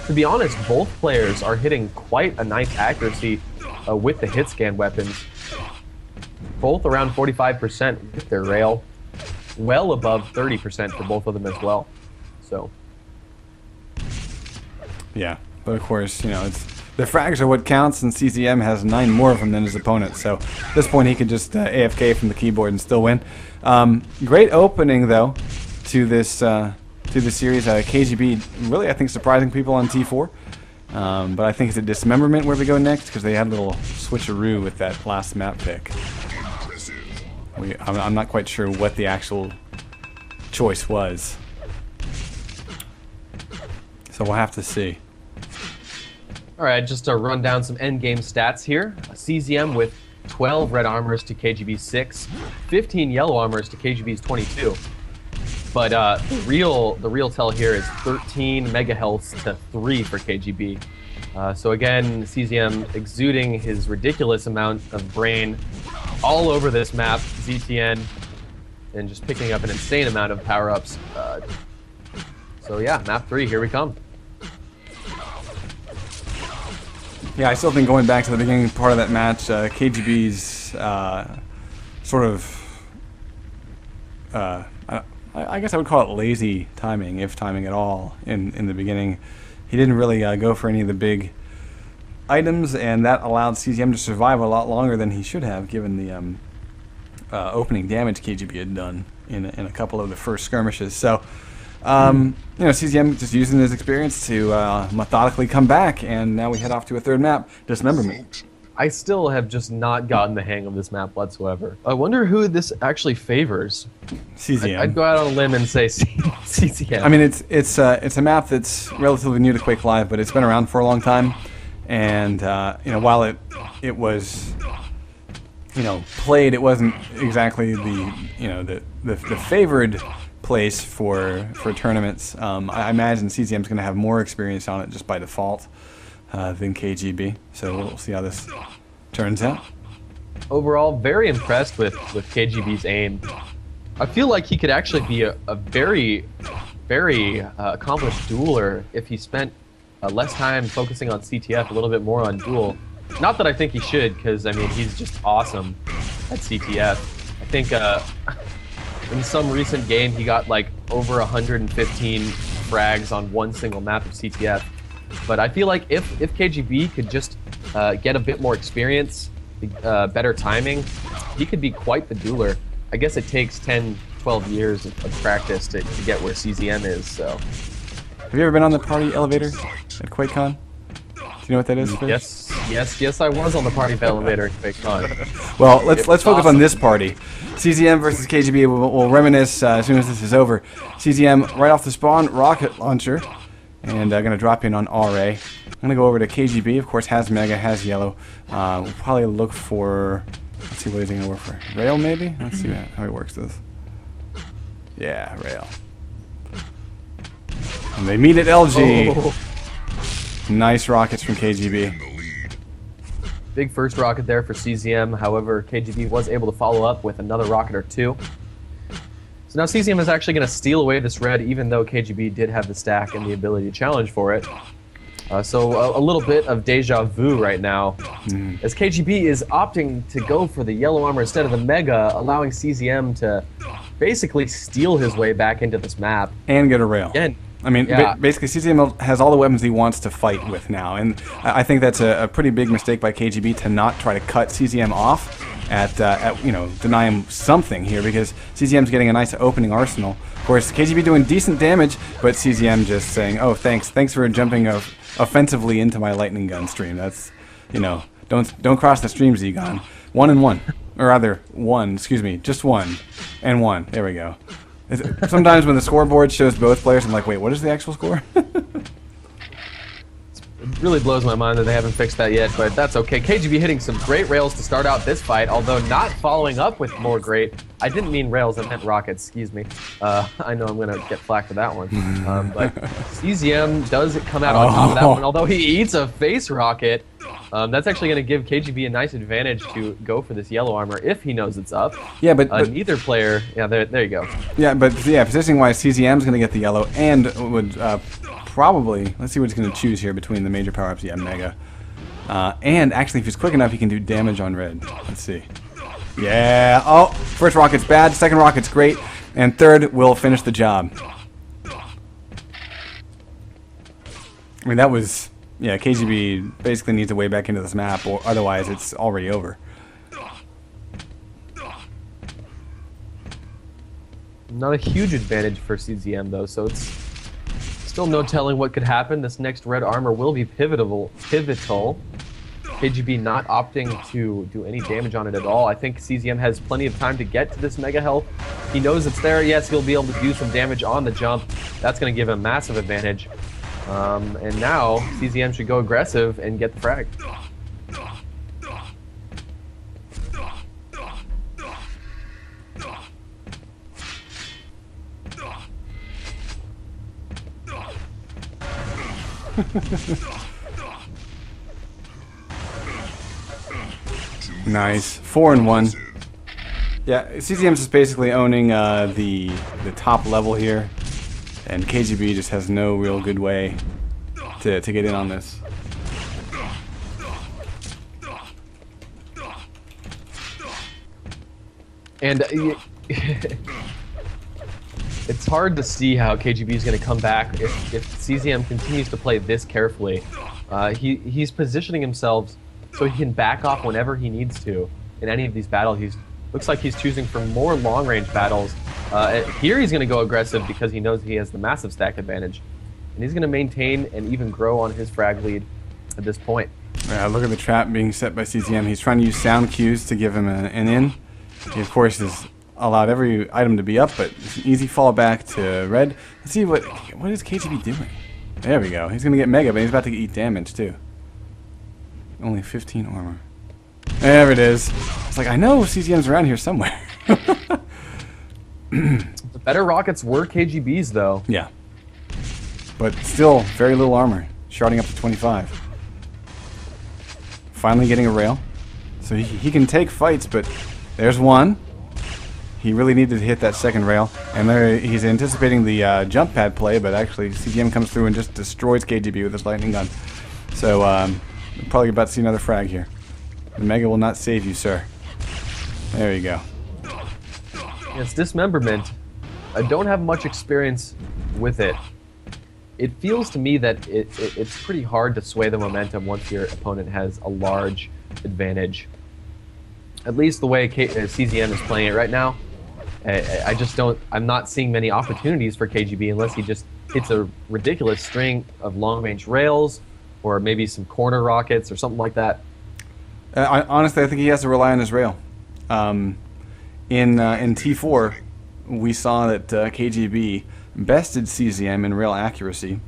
to be honest, both players are hitting quite a nice accuracy with the hit scan weapons. Both around 45% with their rail. Well above 30% for both of them as well. So. Yeah, but of course, you know, the frags are what counts, and CZM has 9 more of them than his opponent. So at this point, he could just AFK from the keyboard and still win. Great opening though to this series. KGB really, I think, surprising people on T4. But I think it's a dismemberment where we go next because they had a little switcheroo with that last map pick. I'm not quite sure what the actual choice was. So we'll have to see. All right, just to run down some endgame stats here. CZM with 12 red armors to KGB's 6, 15 yellow armors to KGB's 22. But the real tell here is 13 mega healths to 3 for KGB. So again, CZM exuding his ridiculous amount of brain all over this map, ZTN, and just picking up an insane amount of power-ups. So yeah, map 3, here we come. Yeah, I still think going back to the beginning part of that match, KGB's sort of, I guess I would call it lazy timing, if timing at all, in the beginning. He didn't really go for any of the big items, and that allowed CZM to survive a lot longer than he should have, given the opening damage KGB had done in a couple of the first skirmishes. So, you know, CZM just using his experience to methodically come back, and now we head off to a third map, Dismemberment. I still have just not gotten the hang of this map whatsoever. I wonder who this actually favors. CZM. I'd go out on a limb and say CZM. I mean, it's a map that's relatively new to Quake Live, but it's been around for a long time, and you know, while it was, you know, played, it wasn't exactly the favored place for tournaments. I imagine CZM's going to have more experience on it just by default than KGB, so we'll see how this turns out. Overall, very impressed with KGB's aim. I feel like he could actually be a very accomplished dueler if he spent less time focusing on CTF, a little bit more on Duel. Not that I think he should, because I mean, he's just awesome at CTF. I think in some recent game he got like over 115 frags on one single map of CTF. But I feel like if KGB could just get a bit more experience, better timing, he could be quite the dueler. I guess it takes 10, 12 years of practice to get where CZM is, so. Have you ever been on the party elevator at QuakeCon? Do you know what that is, Fish? Yes, I was on the party elevator at QuakeCon. Well, let's focus awesome. on this party. CZM versus KGB. We'll reminisce as soon as this is over. CZM right off the spawn, rocket launcher, and going to drop in on RA. I'm going to go over to KGB. Of course, has Mega, has Yellow. We'll probably look for, let's see what he's going to work for. Rail, maybe? Let's see how he works this. Yeah, Rail. And they meet at LG. Oh. Nice rockets from KGB. Big first rocket there for CZM. However, KGB was able to follow up with another rocket or two. So now CZM is actually going to steal away this red, even though KGB did have the stack and the ability to challenge for it. So a little bit of deja vu right now, as KGB is opting to go for the yellow armor instead of the Mega, allowing CZM to basically steal his way back into this map. And get a rail. Again, I mean, yeah. basically, CZM has all the weapons he wants to fight with now, and I think that's a pretty big mistake by KGB to not try to cut CZM off at you know, deny him something here, because CZM's getting a nice opening arsenal. Of course, KGB doing decent damage, but CZM just saying, "Oh, thanks for jumping offensively into my lightning gun stream." That's, you know, don't cross the stream, Zgon. 1 and 1, or rather 1. Excuse me, just 1 and 1. There we go. Sometimes when the scoreboard shows both players, I'm like, wait, what is the actual score? It really blows my mind that they haven't fixed that yet, but that's okay. KGB hitting some great rails to start out this fight, although not following up with more great. I didn't mean rails, I meant rockets, excuse me. I know I'm going to get flack for that one. But CZM does come out on top of that one, although he eats a face rocket. That's actually going to give KGB a nice advantage to go for this yellow armor if he knows it's up. Yeah, but neither player. Yeah, there you go. Yeah, but yeah, positioning-wise, CZM's going to get the yellow and would probably. Let's see what he's going to choose here between the major power-ups. Yeah, Mega, and actually, if he's quick enough, he can do damage on red. Let's see. Yeah. Oh, first rocket's bad. Second rocket's great, and third will finish the job. I mean, that was. Yeah, KGB basically needs a way back into this map, or otherwise it's already over. Not a huge advantage for CZM though, so it's still no telling what could happen. This next red armor will be pivotal. KGB not opting to do any damage on it at all. I think CZM has plenty of time to get to this mega health He knows it's there. Yes, he'll be able to do some damage on the jump. That's going to give him massive advantage. And now CZM should go aggressive and get the frag. Nice. 4-1. Yeah, CZM's just basically owning the top level here, and KGB just has no real good way to get in on this. And it's hard to see how KGB is going to come back if CZM continues to play this carefully. He's positioning himself so he can back off whenever he needs to in any of these battles. Looks like he's choosing for more long-range battles. Here he's going to go aggressive because he knows he has the massive stack advantage. And he's going to maintain and even grow on his frag lead at this point. Yeah, look at the trap being set by CZM. He's trying to use sound cues to give him an in. He, of course, has allowed every item to be up, but it's an easy fallback to red. Let's see what is KGB doing. There we go. He's going to get Mega, but he's about to eat damage, too. Only 15 armor. There it is. It's like, I know CZM's around here somewhere. The better rockets were KGB's, though. Yeah. But still, very little armor. Sharding up to 25. Finally getting a rail. So he can take fights, but there's one. He really needed to hit that second rail. And there he's anticipating the jump pad play, but actually CZM comes through and just destroys KGB with his lightning gun. So we're probably about to see another frag here. The Mega will not save you, sir. There you go. It's dismemberment. I don't have much experience with it. It feels to me that it's pretty hard to sway the momentum once your opponent has a large advantage. At least the way CZM is playing it right now. I just don't. I'm not seeing many opportunities for KGB unless he just hits a ridiculous string of long-range rails, or maybe some corner rockets or something like that. Honestly, I think he has to rely on his rail. In T4, we saw that KGB bested CZM in rail accuracy.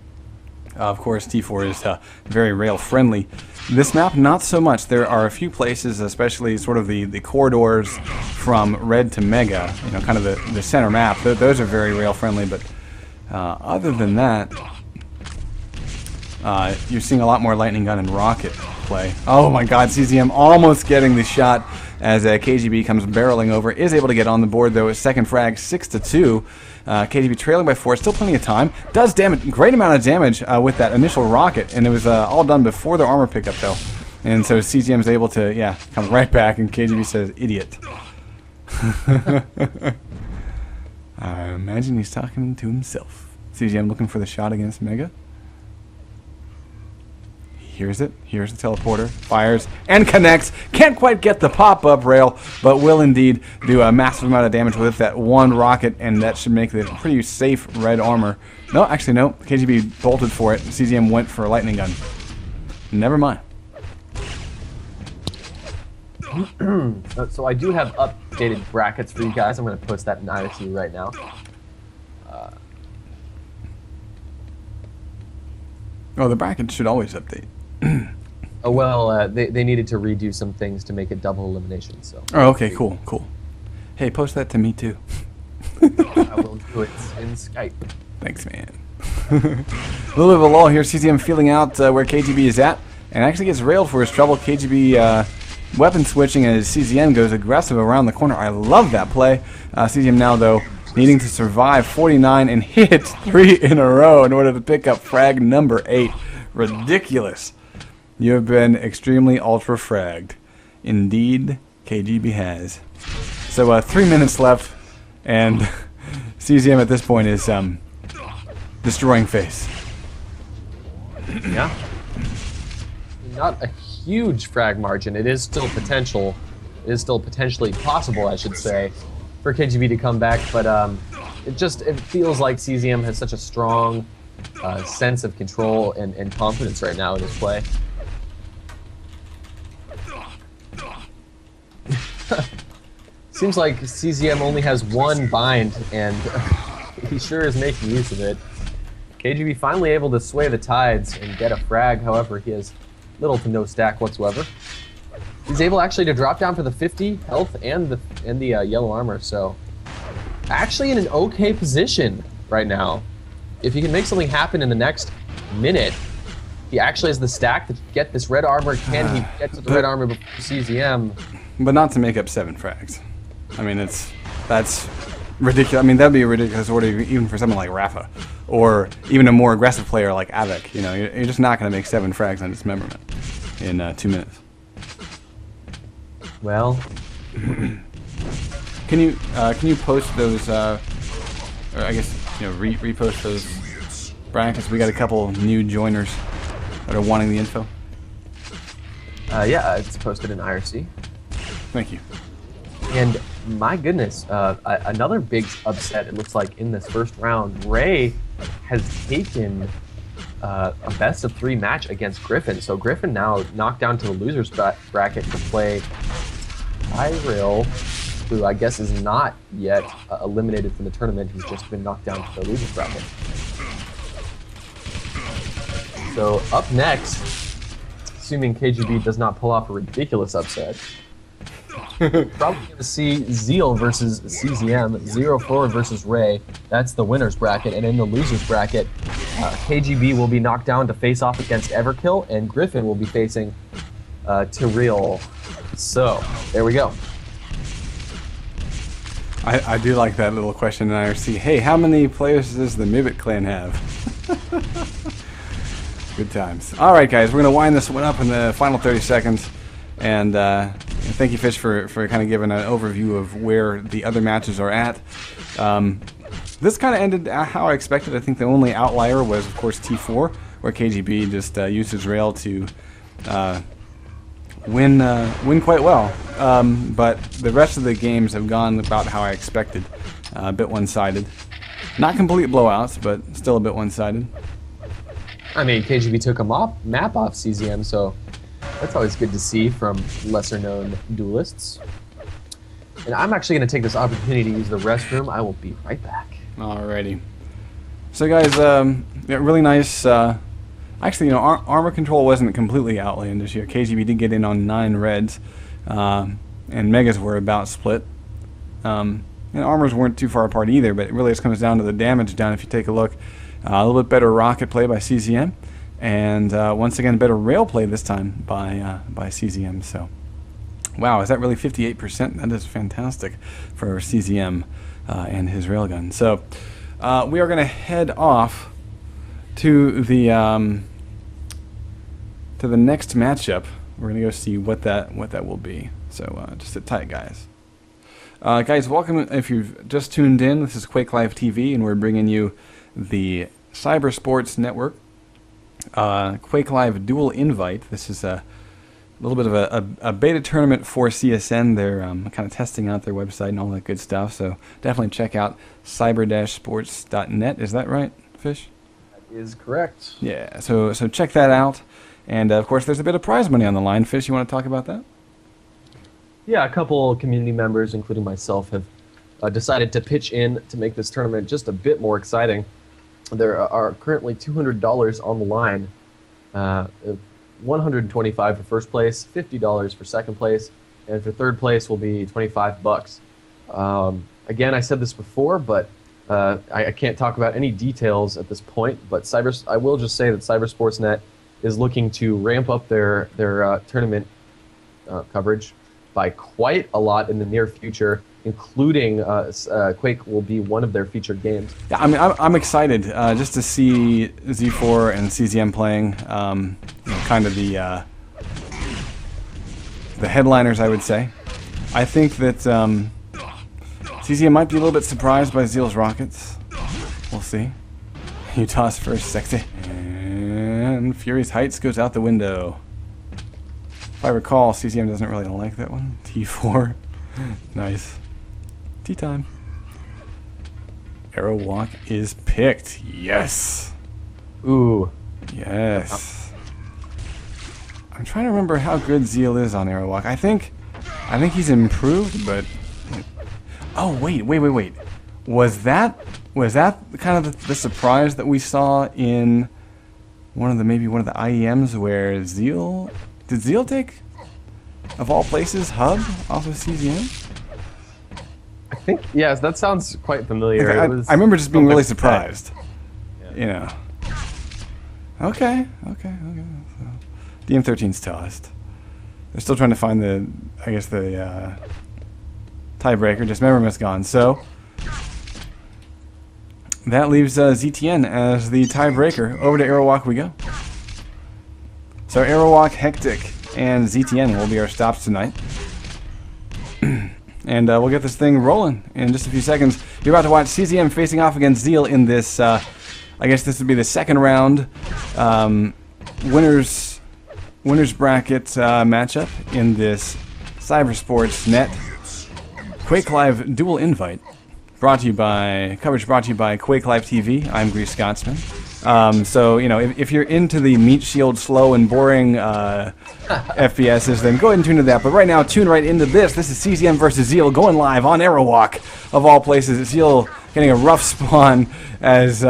Of course, T4 is very rail friendly. This map, not so much. There are a few places, especially sort of the corridors from red to mega, you know, kind of the center map. Those are very rail friendly, but other than that, you're seeing a lot more lightning gun and rocket play. Oh my god, CZM almost getting the shot as KGB comes barreling over. Is able to get on the board though. His second frag, 6-2. KGB trailing by 4. Still plenty of time. Does damage, great amount of damage with that initial rocket, and it was all done before the armor pickup though. And so CZM is able to, yeah, come right back, and KGB says, "Idiot." I imagine he's talking to himself. CZM looking for the shot against Mega. Hears it, hears the teleporter, fires, and connects. Can't quite get the pop-up rail, but will indeed do a massive amount of damage with that one rocket, and that should make it pretty safe red armor. No, actually no. KGB bolted for it. CZM went for a lightning gun. Never mind. So I do have updated brackets for you guys. I'm going to post that in IRC right now. Oh, the brackets should always update. Oh, well, they needed to redo some things to make it double elimination. So. Oh, okay, cool, cool. Hey, post that to me too. I will do it in Skype. Thanks, man. A little bit of a lull here. CZM feeling out where KGB is at, and actually gets railed for his trouble. KGB weapon switching as CZM goes aggressive around the corner. I love that play. CZM now, though, needing to survive 49 and hit 3 in a row in order to pick up frag number 8. Ridiculous. You have been extremely ultra-fragged. Indeed, KGB has. So 3 minutes left, and CZM at this point is destroying face. Yeah. Not a huge frag margin. It is still potential. It is still potentially possible, I should say, for KGB to come back, but it feels like CZM has such a strong sense of control and confidence right now in his play. Seems like CZM only has one bind, and he sure is making use of it. KGB finally able to sway the tides and get a frag, however, he has little to no stack whatsoever. He's able actually to drop down for the 50 health and the yellow armor, so actually in an okay position right now. If he can make something happen in the next minute, he actually has the stack to get this red armor. Can he get to the red armor before CZM? But not to make up 7 frags. I mean, that's ridiculous. I mean, that'd be a ridiculous order even for someone like Rafa, or even a more aggressive player like Avec. You know, you're just not going to make 7 frags on dismemberment in 2 minutes. Well, can you post those? Or I guess repost those brackets. We got a couple new joiners that are wanting the info. yeah, it's posted in IRC. Thank you. And my goodness, another big upset, it looks like, in this first round. Ray has taken a best-of-3 match against Griffin. So Griffin now knocked down to the loser's bracket to play Tyrell, who I guess is not yet eliminated from the tournament. He's just been knocked down to the loser's bracket. So up next, assuming KGB does not pull off a ridiculous upset, probably going to see Zeal versus CZM, 0-4 versus Ray. That's the winner's bracket. And in the loser's bracket, KGB will be knocked down to face off against Everkill, and Griffin will be facing Tyrell. So, there we go. I do like that little question in IRC. Hey, how many players does the Mibit clan have? Good times. All right, guys, we're going to wind this one up in the final 30 seconds. And thank you, Fish, for kind of giving an overview of where the other matches are at. This kind of ended how I expected. I think the only outlier was, of course, T4, where KGB just used his rail to win quite well. But the rest of the games have gone about how I expected. A bit one-sided. Not complete blowouts, but still a bit one-sided. I mean, KGB took a map off CZM, so that's always good to see from lesser-known duelists. And I'm actually going to take this opportunity to use the restroom. I will be right back. Alrighty. So, guys, yeah, really nice. Actually, armor control wasn't completely outlandish here. KGB did get in on 9 reds, and megas were about split. And armors weren't too far apart either, but it really just comes down to the damage down. If you take a look, a little bit better rocket play by CZM, and once again, better rail play this time by CZM. So, wow, is that really 58%? That is fantastic for CZM and his railgun. So, we are going to head off to the next matchup. We're going to go see what that will be. So, just sit tight, guys. Guys, welcome. If you've just tuned in, this is Quake Live TV, and we're bringing you the Cyber Sports Network Quake Live Duel Invite. This is a little bit of a beta tournament for CSN. They're kind of testing out their website and all that good stuff. So definitely check out cyber-sports.net. Is that right, Fish? That is correct. Yeah. So check that out. And of course, there's a bit of prize money on the line. Fish, you want to talk about that? Yeah, a couple community members, including myself, have decided to pitch in to make this tournament just a bit more exciting. There are currently $200 on the line, $125 for first place, $50 for second place, and for third place will be $25. Again, I said this before, but I can't talk about any details at this point. But I will just say that Cybersportsnet is looking to ramp up their tournament coverage by quite a lot in the near future, including Quake will be one of their featured games. Yeah, I mean, I'm excited just to see Z4 and CZM playing, kind of the headliners, I would say. I think that CZM might be a little bit surprised by Zeal's rockets. We'll see. Utah's first sexy. And Fury's Heights goes out the window. If I recall, CZM doesn't really like that one. T4. Nice. Tea time. Arrow Walk is picked. Yes. Ooh. Yes. I'm trying to remember how good Zeal is on Arrow Walk. I think he's improved, but Oh, wait. Was that kind of the surprise that we saw in maybe one of the IEMs where did Zeal take, of all places, Hub off of CZM? I think, yes, that sounds quite familiar. I remember just being really something surprised. Yeah. You know. Okay. So, DM13's tossed. They're still trying to find the tiebreaker. Just Memory is gone. So that leaves ZTN as the tiebreaker. Over to Aerowalk we go. So Aerowalk, Hectic, and ZTN will be our stops tonight. And we'll get this thing rolling in just a few seconds. You're about to watch CZM facing off against Zeal in this, I guess this would be the second round winners bracket matchup in this Cybersports Net Quake Live Duel Invite. Coverage brought to you by Quake Live TV. I'm Grease Scotsman. So, you know, if you're into the meat shield, slow and boring FPSs, then go ahead and tune into that. But right now, tune right into this. This is CZM versus Zeal going live on Aerowalk, of all places. Zeal getting a rough spawn as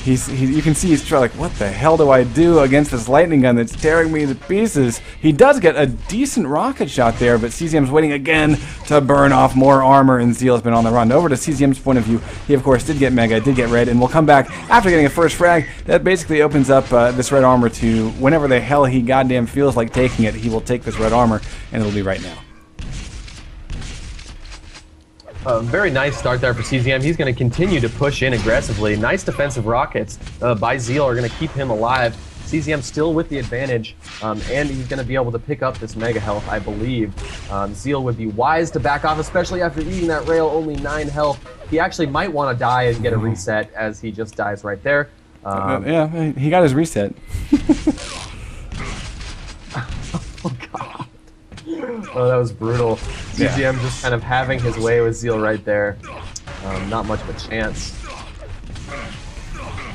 you can see he's trying, like, what the hell do I do against this lightning gun that's tearing me to pieces? He does get a decent rocket shot there, but CZM's waiting again to burn off more armor, and Zeal's been on the run. Over to CZM's point of view, he of course did get Mega, did get red, and we'll come back after getting a first frag. That basically opens up this red armor to whenever the hell he goddamn feels like taking it, he will take this red armor, and it'll be right now. Very nice start there for CZM. He's going to continue to push in aggressively. Nice defensive rockets by Zeal are going to keep him alive. CZM still with the advantage, and he's going to be able to pick up this mega health, I believe. Zeal would be wise to back off, especially after eating that rail, only 9 health. He actually might want to die and get a reset, as he just dies right there. Yeah, he got his reset. Oh, God. Oh, that was brutal. CZM just kind of having his way with Zeal right there. Not much of a chance.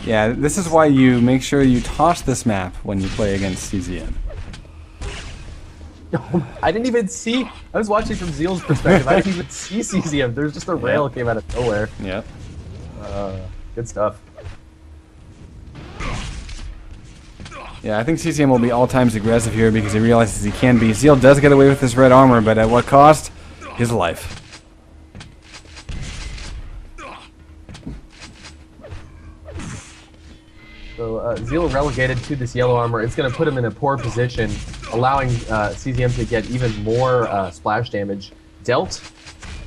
Yeah, this is why you make sure you toss this map when you play against CZM. I didn't even see. I was watching from Zeal's perspective. I didn't even see CZM. There's just a rail came out of nowhere. Yep. Good stuff. Yeah, I think CZM will be all times aggressive here because he realizes he can be. Zeal does get away with this red armor, but at what cost? His life. So Zeal relegated to this yellow armor. It's going to put him in a poor position, allowing CZM to get even more splash damage dealt.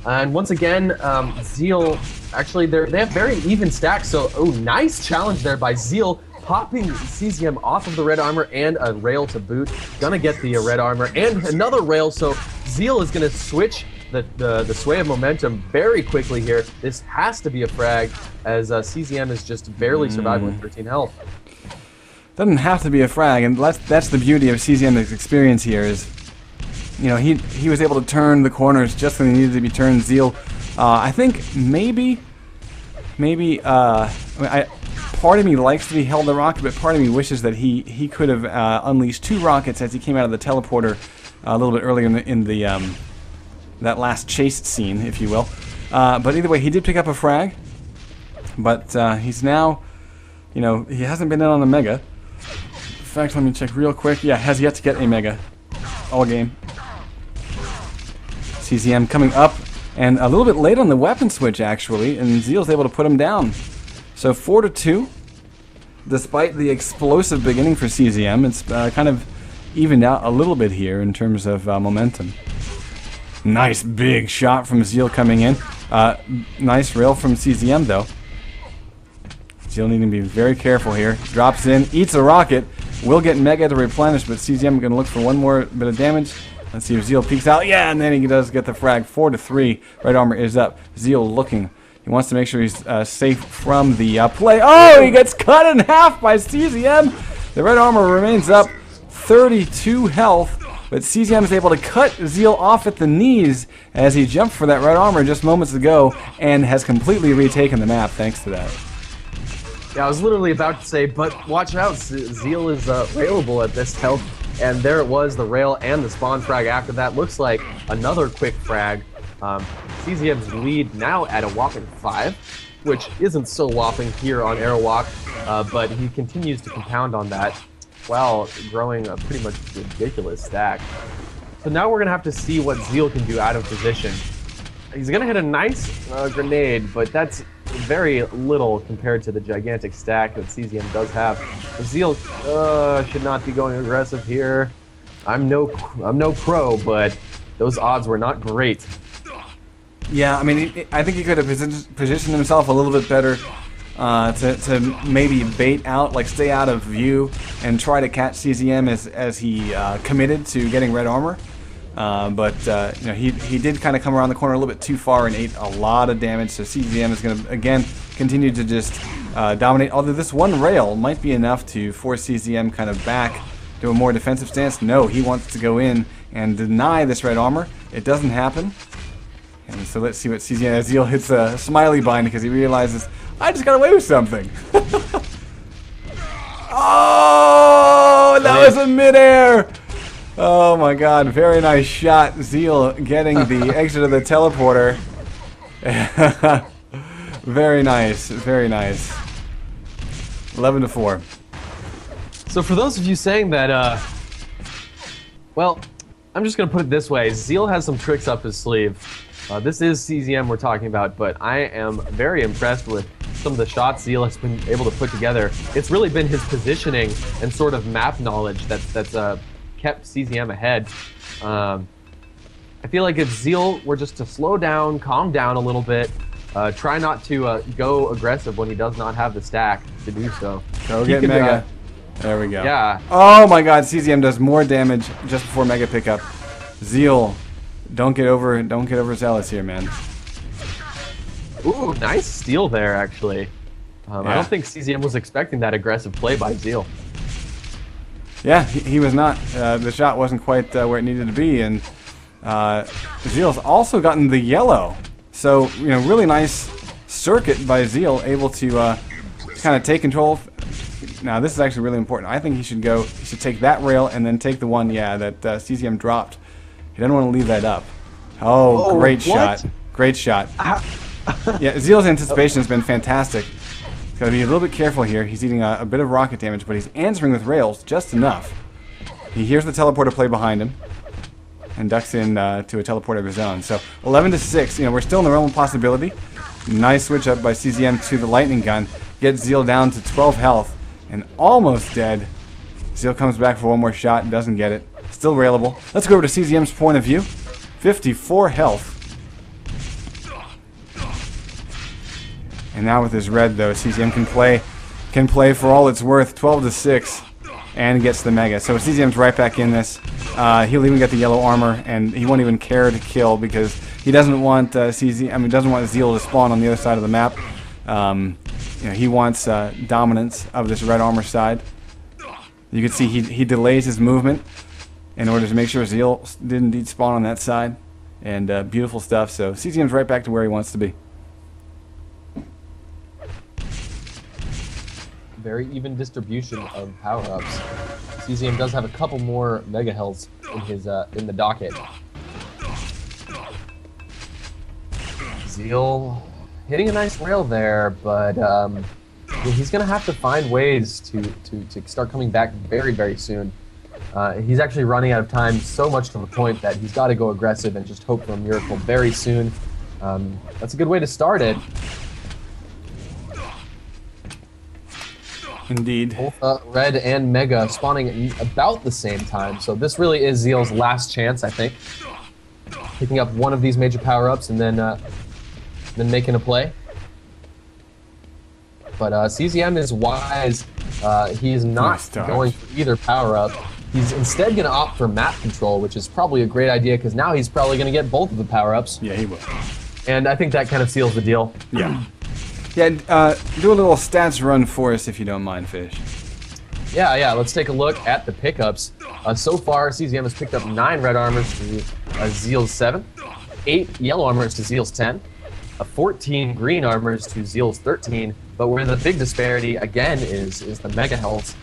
And once again, Zeal, actually, they have very even stacks. So, nice challenge there by Zeal, popping CZM off of the red armor and a rail to boot. Gonna get the red armor and another rail. So Zeal is gonna switch the sway of momentum very quickly here. This has to be a frag, as CZM is just barely surviving with 13 health. Doesn't have to be a frag, and that's the beauty of CZM's experience here. Is, you know, he was able to turn the corners just when he needed to be turned. Zeal, I think maybe part of me likes that he held the rocket, but part of me wishes that he could have unleashed 2 rockets as he came out of the teleporter a little bit earlier in the that last chase scene, if you will. But either way, he did pick up a frag, but he's now, you know, he hasn't been in on a mega. In fact, let me check real quick. Yeah, has yet to get a mega all game. CZM coming up, and a little bit late on the weapon switch, actually, and Zeal's able to put him down. So 4-2, despite the explosive beginning for CZM, it's kind of evened out a little bit here in terms of momentum. Nice big shot from Zeal coming in. Nice rail from CZM, though. Zeal needing to be very careful here. Drops in, eats a rocket, will get mega to replenish, but CZM going to look for one more bit of damage. Let's see if Zeal peeks out. Yeah, and then he does get the frag. 4-3. Red armor is up. Zeal looking. He wants to make sure he's safe from the play. Oh, he gets cut in half by CZM. The red armor remains up. 32 health. But CZM is able to cut Zeal off at the knees as he jumped for that red armor just moments ago and has completely retaken the map thanks to that. Yeah, I was literally about to say, but watch out, Zeal is railable at this health. And there it was, the rail and the spawn frag after that. Looks like another quick frag CZM's lead now at a whopping 5, which isn't so whopping here on Aerowalk, but he continues to compound on that while growing a pretty much ridiculous stack. So now we're going to have to see what Zeal can do out of position. He's going to hit a nice grenade, but that's very little compared to the gigantic stack that CZM does have. Zeal should not be going aggressive here. I'm no pro, but those odds were not great. Yeah, I mean, I think he could have positioned himself a little bit better to maybe bait out, like stay out of view, and try to catch CZM as he committed to getting red armor. But you know, he did kind of come around the corner a little bit too far and ate a lot of damage. So CZM is going to again continue to just dominate. Although this one rail might be enough to force CZM kind of back to a more defensive stance. No, he wants to go in and deny this red armor. It doesn't happen. And so let's see what CZM. Zeal hits a smiley bind because he realizes I just got away with something. Oh, that was in midair. Oh my god, very nice shot. Zeal getting the exit of the teleporter. Very nice, very nice. 11-4. So for those of you saying that, well, I'm just going to put it this way. Zeal has some tricks up his sleeve. This is CZM we're talking about, but I am very impressed with some of the shots Zeal has been able to put together. It's really been his positioning and sort of map knowledge that's kept CZM ahead. I feel like if Zeal were just to slow down, calm down a little bit, try not to go aggressive when he does not have the stack to do so. Go get Mega. There we go. Yeah. Oh my god, CZM does more damage just before Mega pickup. Zeal, don't get overzealous here, man. Ooh, nice steal there, actually. I don't think CZM was expecting that aggressive play by Zeal. Yeah, he was not. The shot wasn't quite where it needed to be, and Zeal's also gotten the yellow. So, you know, really nice circuit by Zeal, able to kind of take control. Now, this is actually really important. I think he should take that rail and then take the one, that CZM dropped. He doesn't want to leave that up. Oh, great shot. Great shot. Yeah, Zeal's anticipation has been fantastic. He's got to be a little bit careful here. He's eating a bit of rocket damage, but he's answering with rails just enough. He hears the teleporter play behind him and ducks in to a teleporter of his own. So 11-6. You know, we're still in the realm of possibility. Nice switch up by CZM to the lightning gun. Gets Zeal down to 12 health and almost dead. Zeal comes back for one more shot and doesn't get it. Still railable. Let's go over to CZM's point of view. 54 health. And now with his red, though, CZM can play for all it's worth. 12-6, and gets the Mega. So CZM's right back in this. He'll even get the yellow armor, and he won't even care to kill because he doesn't want doesn't want Zeal to spawn on the other side of the map. You know, he wants dominance of this red armor side. You can see he delays his movement in order to make sure Zeal did indeed spawn on that side. And beautiful stuff. So CZM's right back to where he wants to be. Very even distribution of power-ups. CZM does have a couple more Mega Healths in his in the docket. Zeal hitting a nice rail there, but he's going to have to find ways to start coming back very, very soon. He's actually running out of time so much to the point that he's got to go aggressive and just hope for a miracle very soon. That's a good way to start it. Indeed. Both Red and Mega spawning at about the same time, so this really is Zeal's last chance, I think. Picking up one of these major power-ups and then making a play. But CZM is wise. He is not going for either power-up. He's instead going to opt for map control, which is probably a great idea because now he's probably going to get both of the power-ups. Yeah, he will. And I think that kind of seals the deal. Yeah. Yeah, do a little stats run for us if you don't mind, Fish. Yeah, let's take a look at the pickups. So far, CZM has picked up 9 red armors to Zeal's 7, 8 yellow armors to Zeal's 10, 14 green armors to Zeal's 13, but where the big disparity, again, is the Mega Healths.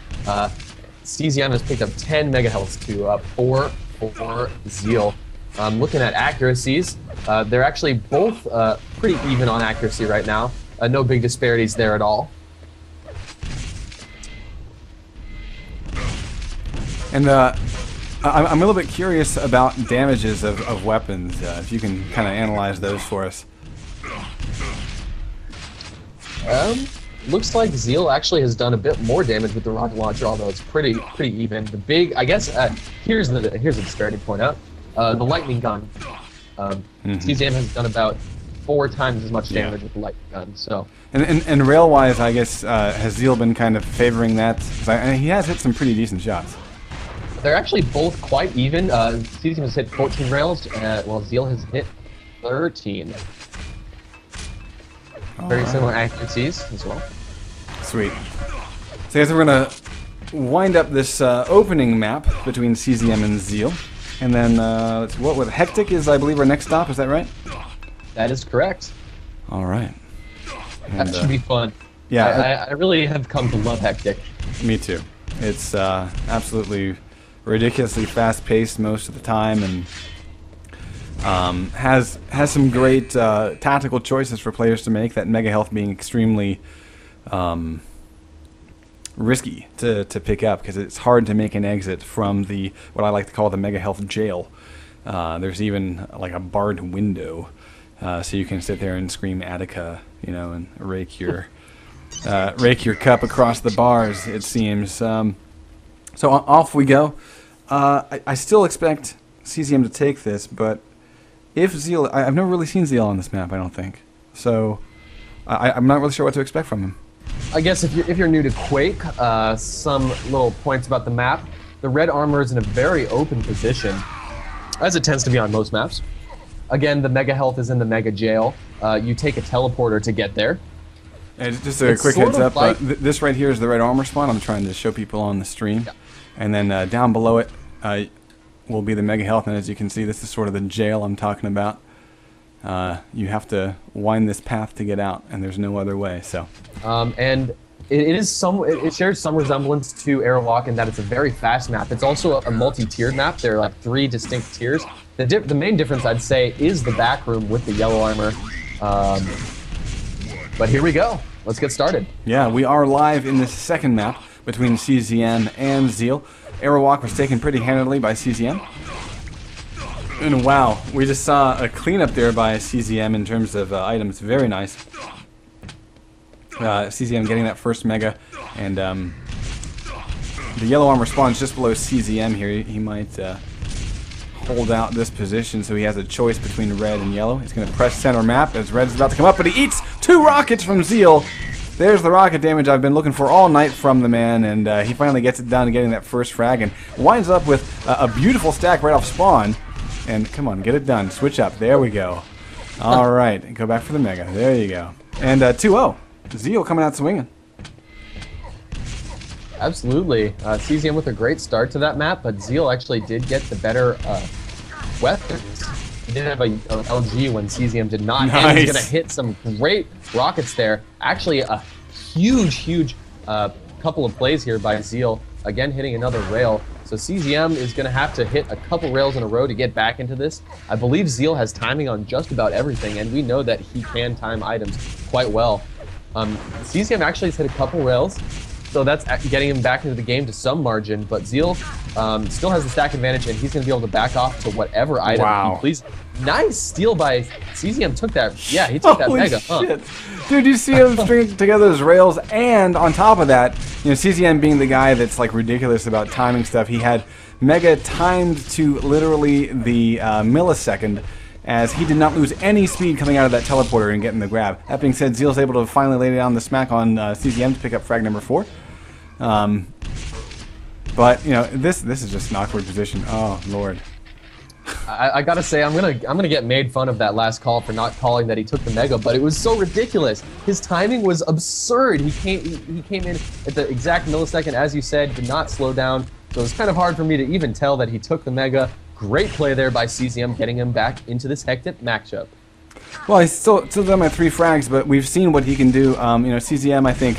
CZM has picked up 10 Mega Healths to 4 for Zeal. Looking at accuracies, they're actually both pretty even on accuracy right now. No big disparities there at all. And I'm a little bit curious about damages of weapons, if you can kind of analyze those for us. Looks like Zeal actually has done a bit more damage with the rocket launcher, although it's pretty even. The big, I guess, here's the disparity to point out. The lightning gun. CZM has done about 4 times as much damage with the lightning gun. So. And rail-wise, I guess, has Zeal been kind of favoring that? 'Cause he has hit some pretty decent shots. They're actually both quite even. CZM has hit 14 rails, while Zeal has hit 13. Very similar accuracies as well. Sweet. So I guess we're going to wind up this opening map between CZM and Zeal. And then, what with Hectic is, I believe, our next stop. Is that right? That is correct. All right. And, that should be fun. Yeah. I really have come to love Hectic. Me too. It's absolutely ridiculously fast-paced most of the time, and has some great tactical choices for players to make, that mega health being extremely risky to pick up, because it's hard to make an exit from the what I like to call the mega health jail. There's even like a barred window, so you can sit there and scream Attica, you know, and rake your cup across the bars, it seems. So off we go. I still expect CZM to take this, but if Zeal, I've never really seen Zeal on this map, I don't think. So I'm not really sure what to expect from him. I guess if you're new to Quake, some little points about the map. The red armor is in a very open position, as it tends to be on most maps. Again, the mega health is in the mega jail. You take a teleporter to get there. And just a quick heads up, this right here is the red armor spawn. I'm trying to show people on the stream. Yeah. And then down below it will be the mega health, and as you can see, this is sort of the jail I'm talking about. You have to wind this path to get out, and there's no other way. So, and it shares some resemblance to Airlock in that it's a very fast map. It's also a multi-tiered map. There are like 3 distinct tiers. The main difference, I'd say, is the back room with the yellow armor. But here we go. Let's get started. Yeah, we are live in this second map between CZM and Zeal. Aerowalk was taken pretty handily by CZM. And wow, we just saw a cleanup there by CZM in terms of items. Very nice. CZM getting that first mega, and the yellow armor spawns just below CZM here. He might hold out this position, so he has a choice between red and yellow. He's going to press center map as red is about to come up, but he eats 2 rockets from Zeal. There's the rocket damage I've been looking for all night from the man, and he finally gets it down to getting that first frag, and winds up with a beautiful stack right off spawn. And come on, get it done. Switch up. There we go. All right, go back for the mega. There you go. And 2-0. Zeal coming out swinging. Absolutely. CZM with a great start to that map, but Zeal actually did get the better weapons. He did have a LG when CZM did not. Nice. And he's going to hit some great rockets there. Actually, a huge couple of plays here by Zeal. Again, hitting another rail. So CZM is going to have to hit a couple rails in a row to get back into this. I believe Zeal has timing on just about everything, and we know that he can time items quite well. CZM actually has hit a couple rails, so that's getting him back into the game to some margin, but Zeal still has the stack advantage, and he's going to be able to back off to whatever item he pleases. Nice steal by CZM. Took that. Yeah, he took that mega. Shit. Dude, you see him string together his rails, and on top of that, you know, CZM being the guy that's like ridiculous about timing stuff, he had mega timed to literally the millisecond, as he did not lose any speed coming out of that teleporter and getting the grab. That being said, Zeal's able to finally lay down the smack on CZM to pick up frag number 4. But you know, this is just an awkward position. Oh Lord. I gotta say, I'm gonna get made fun of that last call for not calling that he took the mega, but it was so ridiculous. His timing was absurd. He came in at the exact millisecond, as you said, did not slow down. So it was kind of hard for me to even tell that he took the mega. Great play there by CZM, getting him back into this hectic matchup. Well, he's still done my 3 frags, but we've seen what he can do. You know, CZM, I think,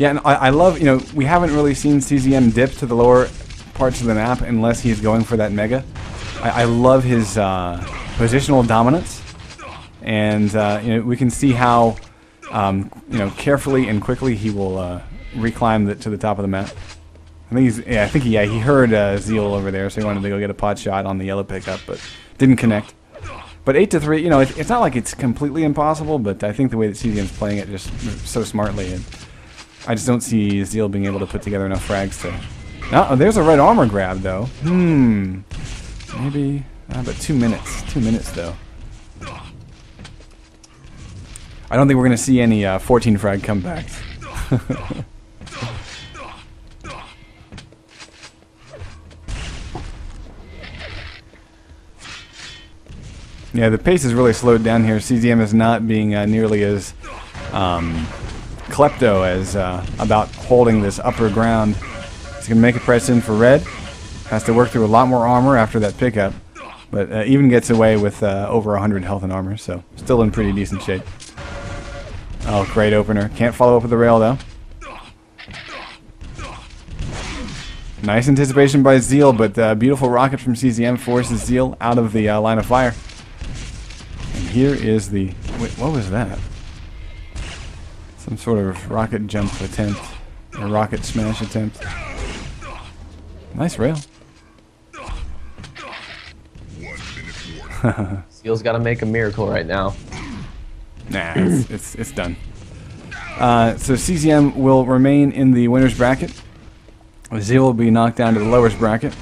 Yeah, and I love, you know, we haven't really seen CZM dip to the lower parts of the map unless he's going for that mega. I love his positional dominance, and you know, we can see how you know, carefully and quickly he will reclimb to the top of the map. I think he heard Zeal over there, so he wanted to go get a pot shot on the yellow pickup, but didn't connect. But 8-3, you know, it's not like it's completely impossible, but I think the way that CZM's playing it just so smartly, and I just don't see Zeal being able to put together enough frags to... Oh, there's a red armor grab, though. Maybe... but 2 minutes. 2 minutes, though. I don't think we're going to see any 14 frag comebacks. Yeah, the pace is really slowed down here. CZM is not being nearly as klepto as about holding this upper ground. He's going to make a press in for red. Has to work through a lot more armor after that pickup. But even gets away with over 100 health and armor, so still in pretty decent shape. Oh, great opener. Can't follow up with the rail, though. Nice anticipation by Zeal, but beautiful rocket from CZM forces Zeal out of the line of fire. And here is the... Wait, what was that? Some sort of rocket jump attempt. Or rocket smash attempt. Nice rail. Zeal's got to make a miracle right now. Nah, it's done. So CZM will remain in the winner's bracket. Zeal will be knocked down to the lowest bracket.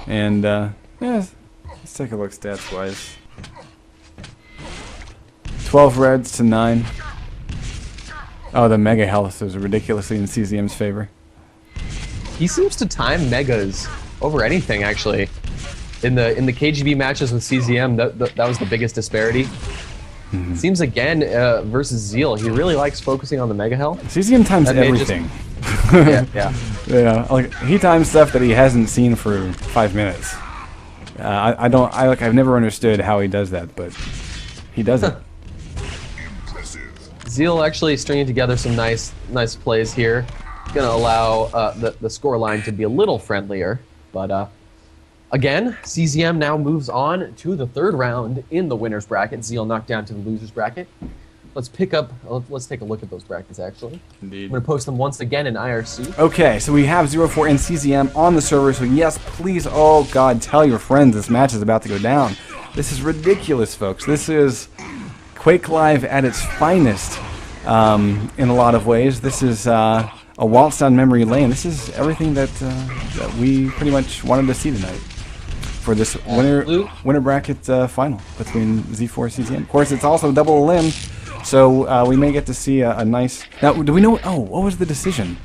And, yeah, let's take a look stats-wise. 12 reds to 9. Oh, the mega health is ridiculously in CZM's favor. He seems to time megas over anything, actually. In the KGB matches with CZM, that was the biggest disparity. It seems again versus Zeal, he really likes focusing on the mega health. CZM times everything. Yeah, like he times stuff that he hasn't seen for 5 minutes. I've never understood how he does that, but he does it. Zeal actually stringing together some nice plays here. Gonna allow the score line to be a little friendlier, but again, CZM now moves on to the third round in the winner's bracket. Zeal knocked down to the loser's bracket. Let's take a look at those brackets, actually. Indeed. I'm going to post them once again in IRC. Okay, so we have 04 and CZM on the server, so yes, please, oh god, tell your friends this match is about to go down. This is ridiculous, folks. This is Quake Live at its finest in a lot of ways. This is a waltz down memory lane. This is everything that we pretty much wanted to see tonight for this winner bracket final between Z4 and CZM. Of course, it's also double limb. So we may get to see a nice... Now, do we know... Oh, what was the decision?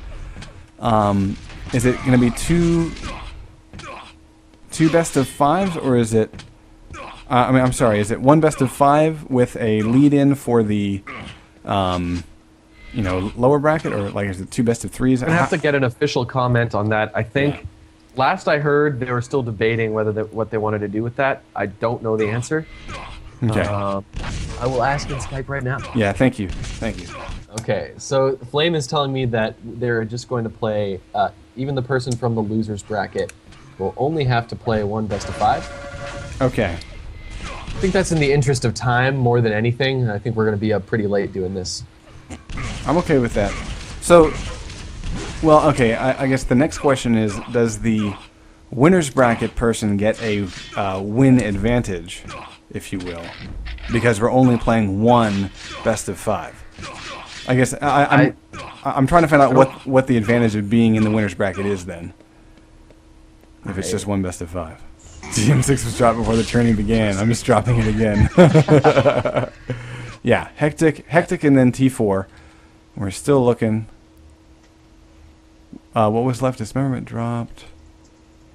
Is it going to be two best of fives, or is it... I'm sorry, is it one best of 5 with a lead-in for the, you know, lower bracket, or like is it 2 best of 3s? I'm going to have to get an official comment on that. I think last I heard they were still debating what they wanted to do with that. I don't know the answer. Okay. I will ask in Skype right now. Yeah, thank you. Thank you. Okay, so Flame is telling me that they're just going to play, even the person from the loser's bracket will only have to play 1 best of 5. Okay. I think that's in the interest of time more than anything. I think we're going to be up pretty late doing this. I'm okay with that. So, well, okay, I guess the next question is, does the winner's bracket person get a win advantage, if you will? Because we're only playing 1 best of 5. I guess I'm trying to find out what the advantage of being in the winner's bracket is then. If it's just 1 best of 5. GM6 was dropped before the training began. I'm just dropping it again. Yeah, Hectic, and then T4. We're still looking. What was left? Dismemberment dropped.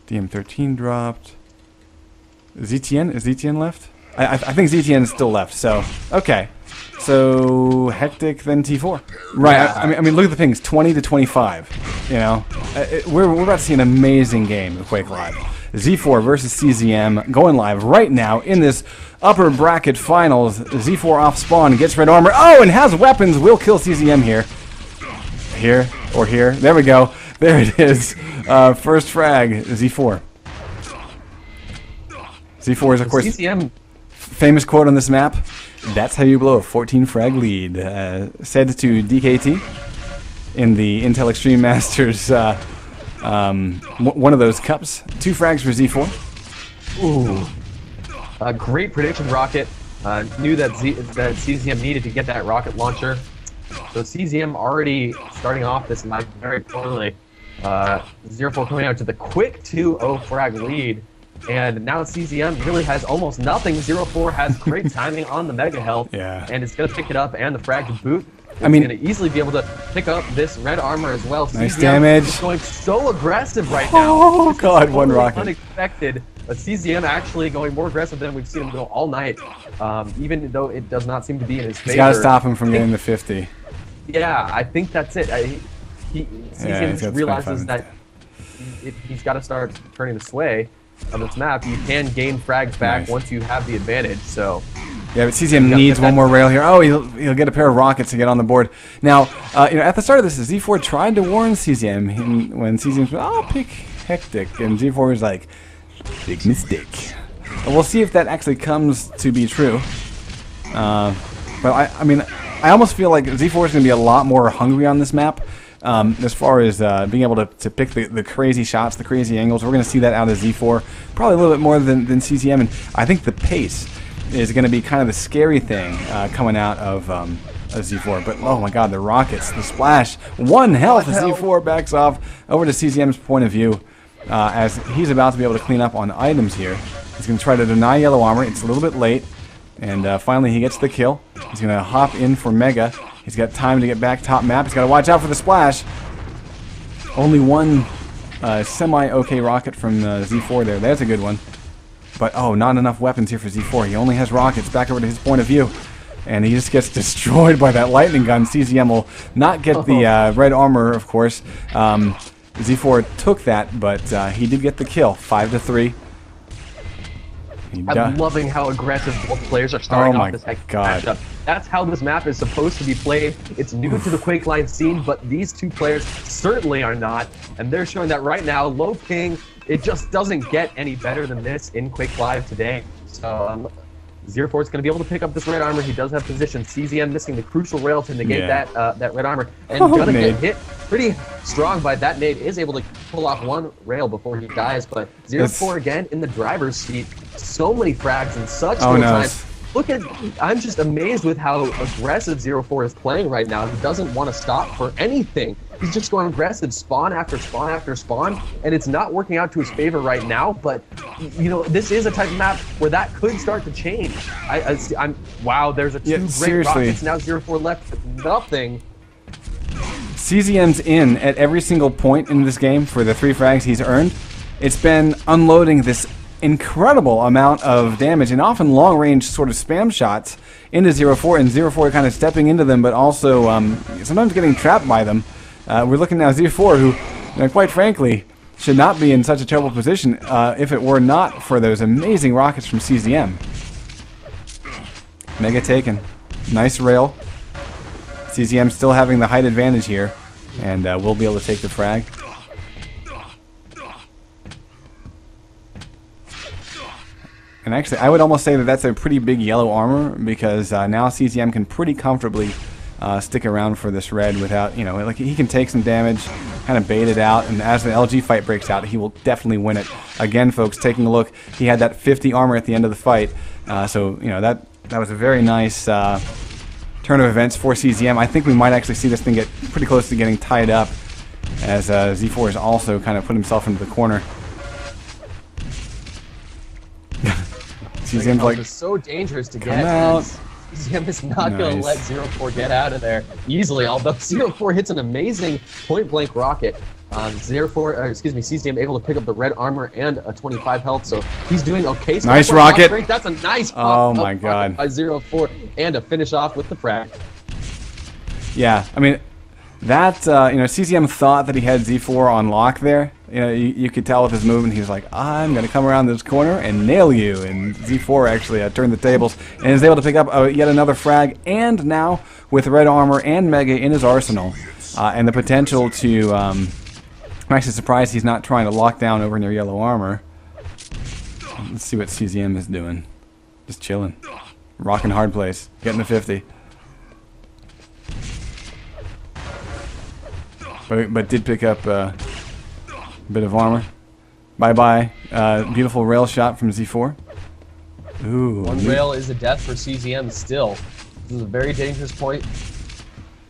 DM13 dropped. ZTN? Is ZTN left? I think ZTN is still left, so... Okay. So, Hectic, then T4. Right, yeah. I mean, look at the things. 20 to 25. You know? We're about to see an amazing game of Quake Live. Z4 versus CZM going live right now in this upper bracket finals. Z4 off spawn, gets red armor. Oh, and has weapons. Will kill CZM here. Here or here. There we go. There it is. First frag, Z4. Z4 is, of course, CSN. famous quote on this map. That's how you blow a 14 frag lead. Said to DKT in the Intel Extreme Masters, one of those cups. 2 frags for Z4. Ooh. A great prediction rocket. Knew that CZM needed to get that rocket launcher. So CZM already starting off this match very poorly. 0-4 coming out to the quick 2-0 frag lead. And now CZM really has almost nothing. 0-4 has great timing on the mega health. Yeah. And it's going to pick it up and the frag to boot. I mean, going to easily be able to pick up this red armor as well. Nice CZM damage. is going so aggressive right now. Oh, This is God, one totally rocket. Unexpected. But CZM actually going more aggressive than we've seen him go all night. Even though it does not seem to be in his favor. He's got to stop him from getting the 50. Yeah, I think that's it. CZM he's got realizes 25 that he's got to start turning the sway of this map. You can gain frags back Nice. once you have the advantage. So Yeah, but CZM needs one more rail here. Oh, he'll get a pair of rockets to get on the board. Now, at the start of this, Z4 tried to warn CZM when CZM said, "I'll pick Hectic," and Z4 was like, "Big mistake." And we'll see if that actually comes to be true. But I mean, I almost feel like Z4 is going to be a lot more hungry on this map. As far as being able to pick the crazy shots, the crazy angles. We're going to see that out of Z4 probably a little bit more than CZM, and I think the pace is going to be kind of the scary thing coming out of Z4. But oh my god, the rockets, the splash, 1 health as Z4 backs off over to CZM's point of view as he's about to be able to clean up on items here. He's going to try to deny yellow armor. It's a little bit late, and finally he gets the kill. He's going to hop in for Mega. He's got time to get back top map. He's got to watch out for the splash. Only one semi-okay rocket from Z4 there. That's a good one. But, oh, not enough weapons here for Z4. He only has rockets. Back over to his point of view. And he just gets destroyed by that lightning gun. CZM will not get the red armor, of course. Z4 took that, but he did get the kill. 5-3. I'm loving how aggressive both players are starting off this matchup. That's how this map is supposed to be played. It's new to the Quake Live scene, but these two players certainly are not. And they're showing that right now, low ping, it just doesn't get any better than this in Quake Live today. So 0-4 is going to be able to pick up this red armor. He does have position. CZM missing the crucial rail to negate that red armor. And gonna get hit pretty strong by that nade. Is able to pull off one rail before he dies. But 0-4 again in the driver's seat. So many frags in such little time. Look at, I'm just amazed with how aggressive 0-4 is playing right now. He doesn't want to stop for anything. He's just going aggressive, spawn after spawn after spawn, and it's not working out to his favor right now, but, you know, this is a type of map where that could start to change. Wow, there's a two great rockets, now 0-4 left with nothing. CZM's in at every single point in this game for the 3 frags he's earned. It's been unloading this incredible amount of damage and often long-range sort of spam shots into 0-4, and 0-4 kind of stepping into them, but also sometimes getting trapped by them. We're looking now at 0-4, who, quite frankly, should not be in such a terrible position if it were not for those amazing rockets from CZM. Mega taken. Nice rail. CZM still having the height advantage here, and we'll be able to take the frag. And actually, I would almost say that that's a pretty big yellow armor, because now CZM can pretty comfortably stick around for this red without, like he can take some damage, kind of bait it out, and as the LG fight breaks out, he will definitely win it. Again, folks, taking a look, he had that 50 armor at the end of the fight, so that was a very nice turn of events for CZM. I think we might actually see this thing get pretty close to getting tied up, as Z4 has also kind of put himself into the corner. CZM's like, it's so dangerous to come get. out. CZM is not going to let 0-4 get out of there easily, although 0-4 hits an amazing point-blank rocket. CZM able to pick up the red armor and a 25 health, so he's doing okay. So nice rocket. That's a nice pop. Oh my god. By 0-4, and to finish off with the frag. Yeah, I mean, that, CZM thought that he had Z4 on lock there, You know, you could tell with his movement, he was like, I'm going to come around this corner and nail you. And Z4 actually turned the tables and is able to pick up yet another frag. And now, with red armor and Mega in his arsenal, and the potential to... I'm actually surprised he's not trying to lock down over near yellow armor. Let's see what CZM is doing. Just chilling. Rocking hard place. Getting the 50. But did pick up a bit of armor. Bye-bye. Beautiful rail shot from Z4. Ooh. One rail is a death for CZM still. This is a very dangerous point.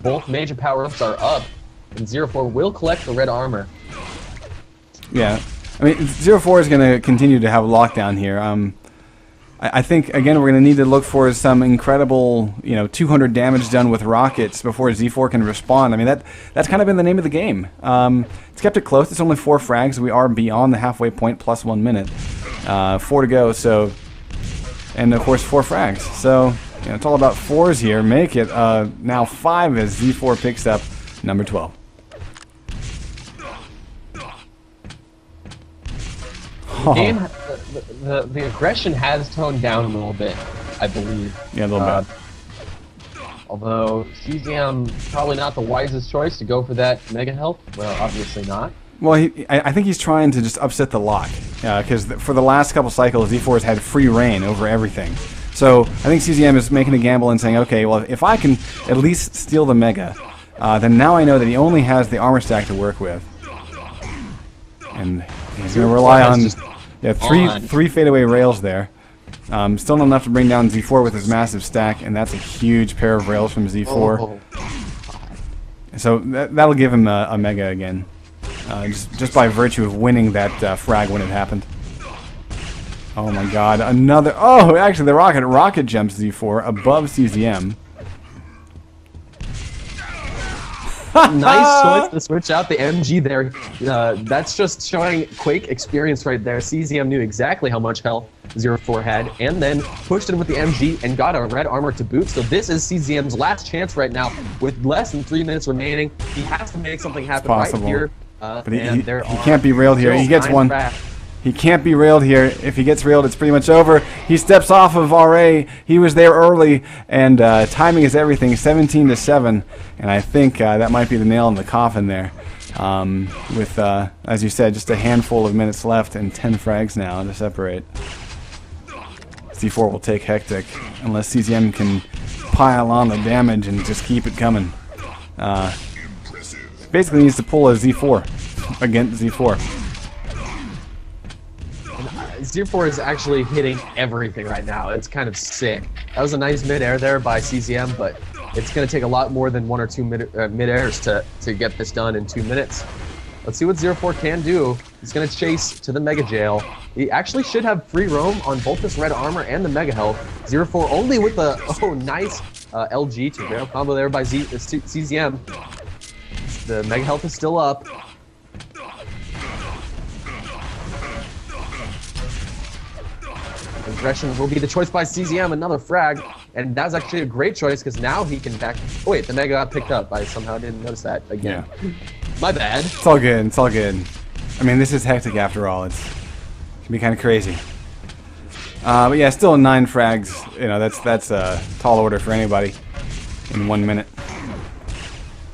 Both major power-ups are up, and 04 will collect the red armor. Yeah. I mean, 04 is going to continue to have lockdown here. I think, again, we're going to need to look for some incredible, 200 damage done with rockets before Z4 can respond. I mean, that's kind of been the name of the game. It's kept it close. It's only 4 frags. We are beyond the halfway point plus 1 minute. 4 to go, so... And, of course, 4 frags. So, it's all about 4s here. Make it now 5 as Z4 picks up number 12. Game, the aggression has toned down a little bit, I believe. Yeah, a little bit. Although CZM probably not the wisest choice to go for that mega health. Well, obviously not. Well, I think he's trying to just upset the lock, because for the last couple cycles, Z4 has had free reign over everything. So I think CZM is making a gamble and saying, okay, well, if I can at least steal the mega, then now I know that he only has the armor stack to work with, and he's going to rely on. Yeah, three fadeaway rails there. Still not enough to bring down Z4 with his massive stack, and that's a huge pair of rails from Z4. Oh. So that'll give him a mega again, just by virtue of winning that frag when it happened. Oh my God, another! Oh, actually, the rocket jumps Z4 above CZM. Nice choice to switch out the MG there. That's just showing Quake experience right there. CZM knew exactly how much health 04 had, and then pushed in with the MG and got a red armor to boot. So this is CZM's last chance right now. With less than 3 minutes remaining, he has to make something happen right here. But he can't be railed here. He gets one. He can't be railed here. If he gets railed, it's pretty much over. He steps off of RA. He was there early, and timing is everything. 17-7, and I think that might be the nail in the coffin there. With, as you said, just a handful of minutes left and 10 frags now to separate. Z4 will take Hectic unless CZM can pile on the damage and just keep it coming. Basically needs to pull a Z4 against Z4. 04 is actually hitting everything right now. It's kind of sick. That was a nice mid-air there by CZM, but it's going to take a lot more than 1 or 2 mid-airs to get this done in 2 minutes. Let's see what 04 can do. He's going to chase to the Mega Jail. He actually should have free roam on both this red armor and the Mega Health. 04 only with the, nice LG to rail combo there by CZM. The Mega Health is still up. Aggression will be the choice by CZM, another frag, and that's actually a great choice because now he can back. Oh wait, the Mega got picked up. I somehow didn't notice that again. Yeah. My bad. It's all good. It's all good. I mean, this is Hectic after all. It can be kind of crazy. But yeah, still 9 frags. That's a tall order for anybody in 1 minute.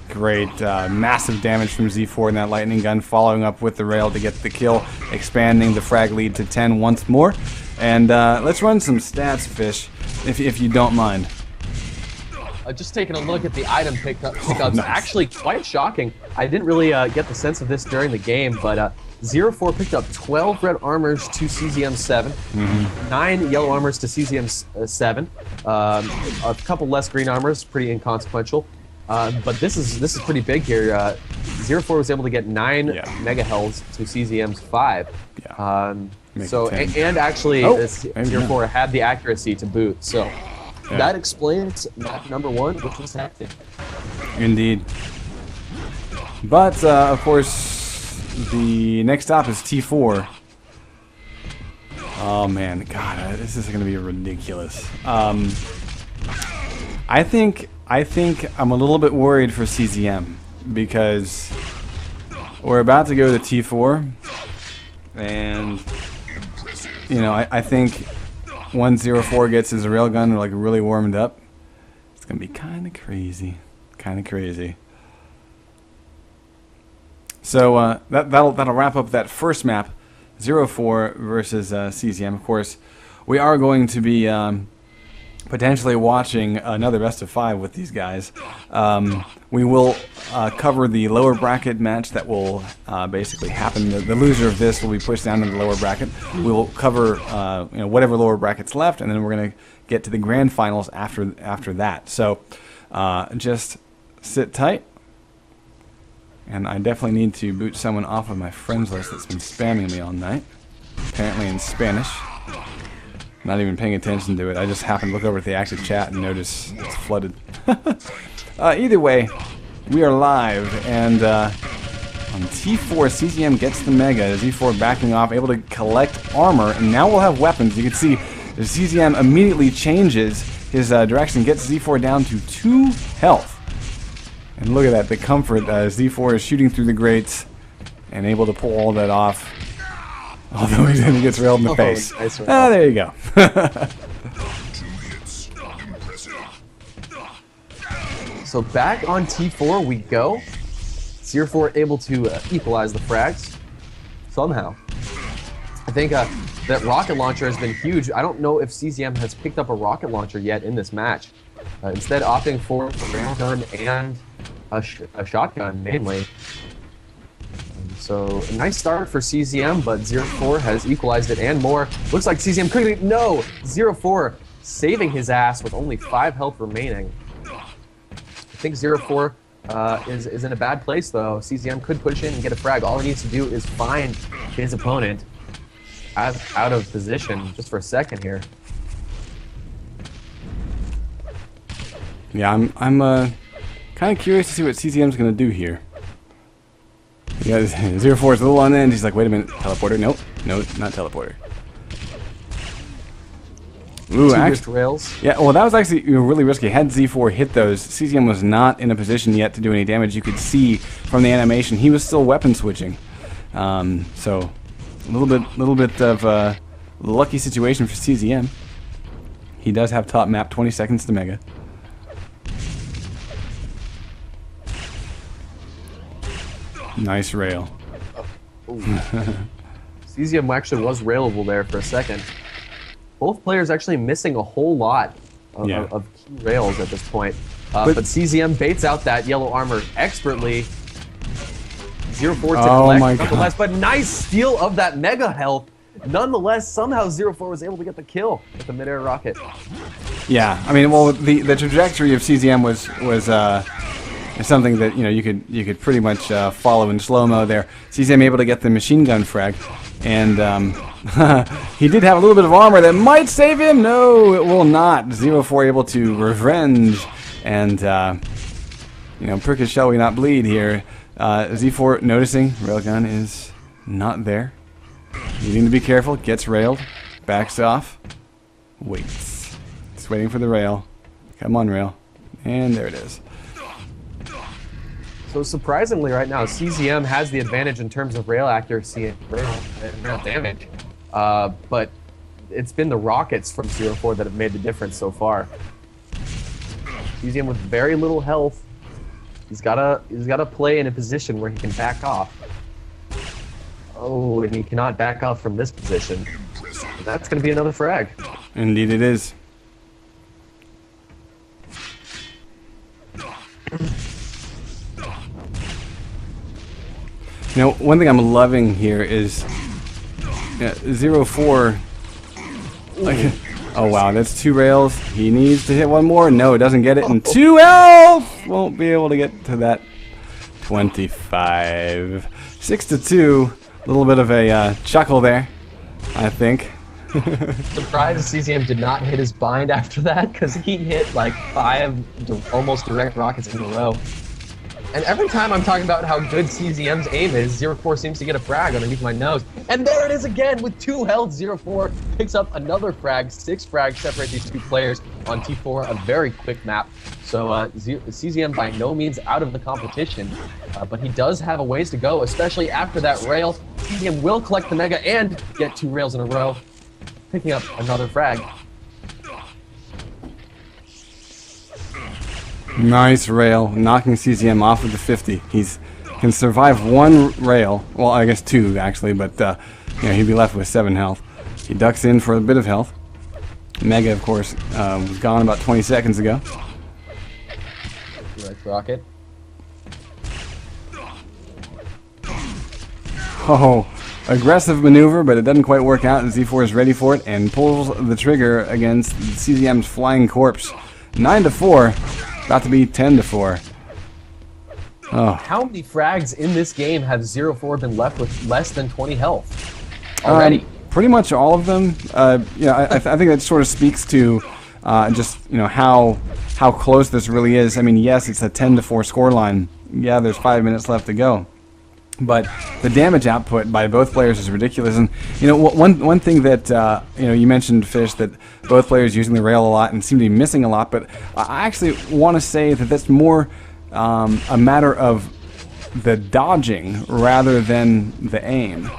Great, massive damage from Z4 in that lightning gun, following up with the rail to get the kill, expanding the frag lead to 10 once more. And let's run some stats, Fish, if you don't mind. Just taking a look at the item pickups, nice. Actually quite shocking. I didn't really get the sense of this during the game, but 04 picked up 12 red armors to CZM 7, 9 yellow armors to CZM 7, a couple less green armors, pretty inconsequential. But this is pretty big here. 04 was able to get 9 mega hells to CZM's 5. Yeah. And actually, 04 had the accuracy to boot. So that explains map number 1, which was Hectic. Indeed. But of course, the next stop is T4. Oh man, God, this is going to be ridiculous. I think I'm a little bit worried for CZM because we're about to go to T4, and you know, I think once 04 gets his railgun like really warmed up, it's gonna be kind of crazy, So that'll wrap up that first map, 04 versus CZM. Of course, we are going to be potentially watching another best of 5 with these guys. We will cover the lower bracket match that will basically happen. The loser of this will be pushed down to the lower bracket. We will cover you know, whatever lower bracket's left, and then we're going to get to the grand finals after that. So just sit tight. And I definitely need to boot someone off of my friends list that's been spamming me all night. Apparently in Spanish. Not even paying attention to it. I just happened to look over at the active chat and notice it's flooded. Either way, we are live, and on T4, CZM gets the Mega. Z4 backing off, able to collect armor, and now we'll have weapons. You can see the CZM immediately changes his direction, gets Z4 down to 2 health. And look at that, the comfort. Z4 is shooting through the grates and able to pull all that off. Although he gets railed in the face. Nice There you go. So back on T4 we go. 04 able to equalize the frags somehow. I think that rocket launcher has been huge. I don't know if CZM has picked up a rocket launcher yet in this match. Instead opting for a railgun and a shotgun mainly. So a nice start for CZM, but 04 has equalized it and more. Looks like CZM could no 04 saving his ass with only 5 health remaining. I think 04 is in a bad place though. CZM could push in and get a frag. All he needs to do is find his opponent out of position just for a second here. Yeah, I'm kind of curious to see what CZM's going to do here. Yeah, 04 is a little on end. He's like, wait a minute, teleporter? Nope, no, not teleporter. Ooh, actually, rails. Yeah, well, that was actually really risky. Had Z4 hit those, CZM was not in a position yet to do any damage. You could see from the animation he was still weapon switching. So a little bit of a lucky situation for CZM. He does have top map, 20 seconds to Mega. Nice rail. CZM actually was railable there for a second. Both players actually missing a whole lot of key rails at this point. But CZM baits out that yellow armor expertly. 04 to collect, nonetheless, but nice steal of that Mega health. Nonetheless, somehow 04 was able to get the kill with the mid-air rocket. Yeah, I mean, well, the trajectory of CZM was something that you could pretty much follow in slow-mo there. CZM able to get the machine gun frag, and he did have a little bit of armor that might save him. No, it will not. 04 able to revenge and prick his shall we not bleed here. Z4 noticing railgun is not there. Needing to be careful, gets railed, backs off, waits. It's waiting for the rail. Come on, rail. And there it is. So surprisingly right now, CZM has the advantage in terms of rail accuracy and rail damage. But it's been the rockets from 04 that have made the difference so far. CZM with very little health. He's gotta play in a position where he can back off. Oh, and he cannot back off from this position. That's gonna be another frag. Indeed it is. You know, one thing I'm loving here is 04. Like, oh wow, that's 2 rails. He needs to hit one more. No, it doesn't get it. And 2 health won't be able to get to that 25. 6-2. A little bit of a chuckle there, I think. Surprised CZM did not hit his bind after that, because he hit like 5 almost direct rockets in a row. And every time I'm talking about how good CZM's aim is, 04 seems to get a frag underneath my nose. And there it is again with 2 health. 04 picks up another frag. 6 frags separate these 2 players on T4, a very quick map. So CZM by no means out of the competition, but he does have a ways to go, especially after that rail. CZM will collect the Mega and get 2 rails in a row, picking up another frag. Nice rail, knocking CZM off of the 50. He's can survive 1 rail. Well, I guess 2 actually, but he'd be left with 7 health. He ducks in for a bit of health. Mega, of course, was gone about 20 seconds ago. Rocket. Oh, aggressive maneuver, but it doesn't quite work out. Z4 is ready for it and pulls the trigger against CZM's flying corpse. 9-4, about to be 10-4. Oh. How many frags in this game have 04 been left with less than 20 health already? Pretty much all of them. I think that sort of speaks to just how close this really is. I mean, yes, it's a 10-4 scoreline. Yeah, there's 5 minutes left to go, but the damage output by both players is ridiculous. And one thing that you mentioned, Fish, that both players using the rail a lot and seem to be missing a lot. But I actually want to say that that's more a matter of the dodging rather than the aim.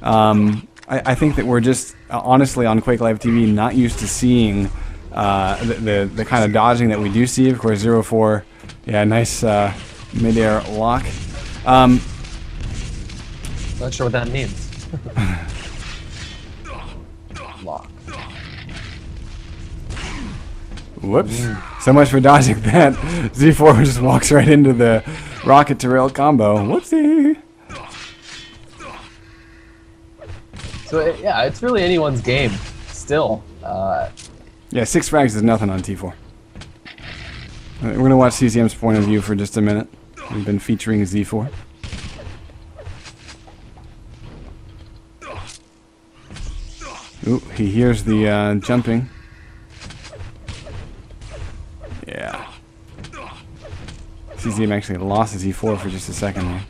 I think that we're just honestly on Quake Live TV not used to seeing the kind of dodging that we do see. Of course, 04, yeah, nice mid-air lock. Not sure what that means. Lock. Whoops. So much for dodging that. Z4 just walks right into the rocket to rail combo. Whoopsie. So yeah, it's really anyone's game. Still. Yeah, 6 frags is nothing on T4. We're going to watch CZM's point of view for just a minute. We've been featuring Z4. Ooh, he hears the jumping. Yeah. CZM actually lost his E4 for just a second there.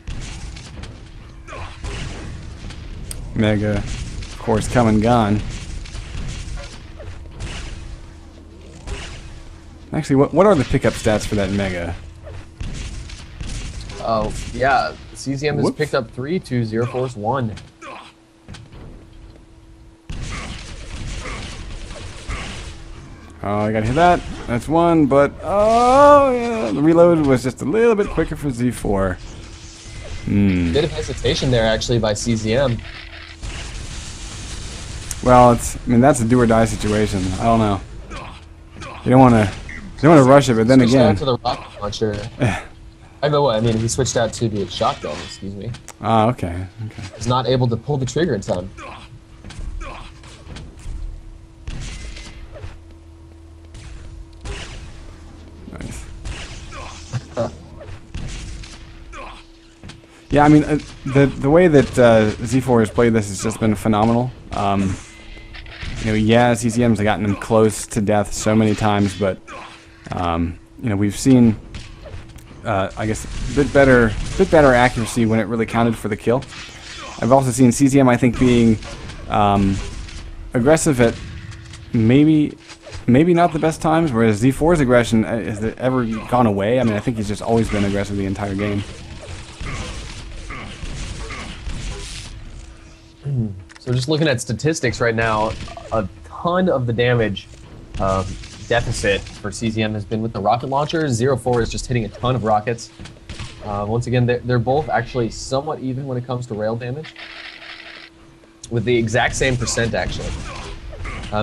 Mega, of course, come and gone. Actually, what are the pickup stats for that Mega? Oh, yeah. CZM has Whoops. picked up 3 to 04's 1. Oh, I gotta hit that. That's 1, but oh yeah, the reload was just a little bit quicker for Z4. Bit of hesitation there, actually, by CZM. Well, that's a do or die situation. I don't know. You don't want to rush it, but then Switched again. out to the rocket launcher. I mean, he switched out to the shotgun. Excuse me. Ah, okay. He's not able to pull the trigger in time. Nice. Yeah, I mean, the way that Z4 has played this has just been phenomenal. Yeah, CCM's gotten him close to death so many times, but we've seen, I guess, a bit better accuracy when it really counted for the kill. I've also seen CCM, I think, being aggressive at maybe not the best times, whereas Z4's aggression has it ever gone away? I mean, I think he's just always been aggressive the entire game. So just looking at statistics right now, a ton of the damage deficit for CZM has been with the rocket launcher. 04 is just hitting a ton of rockets. Once again, they're both actually somewhat even when it comes to rail damage, with the exact same percent actually.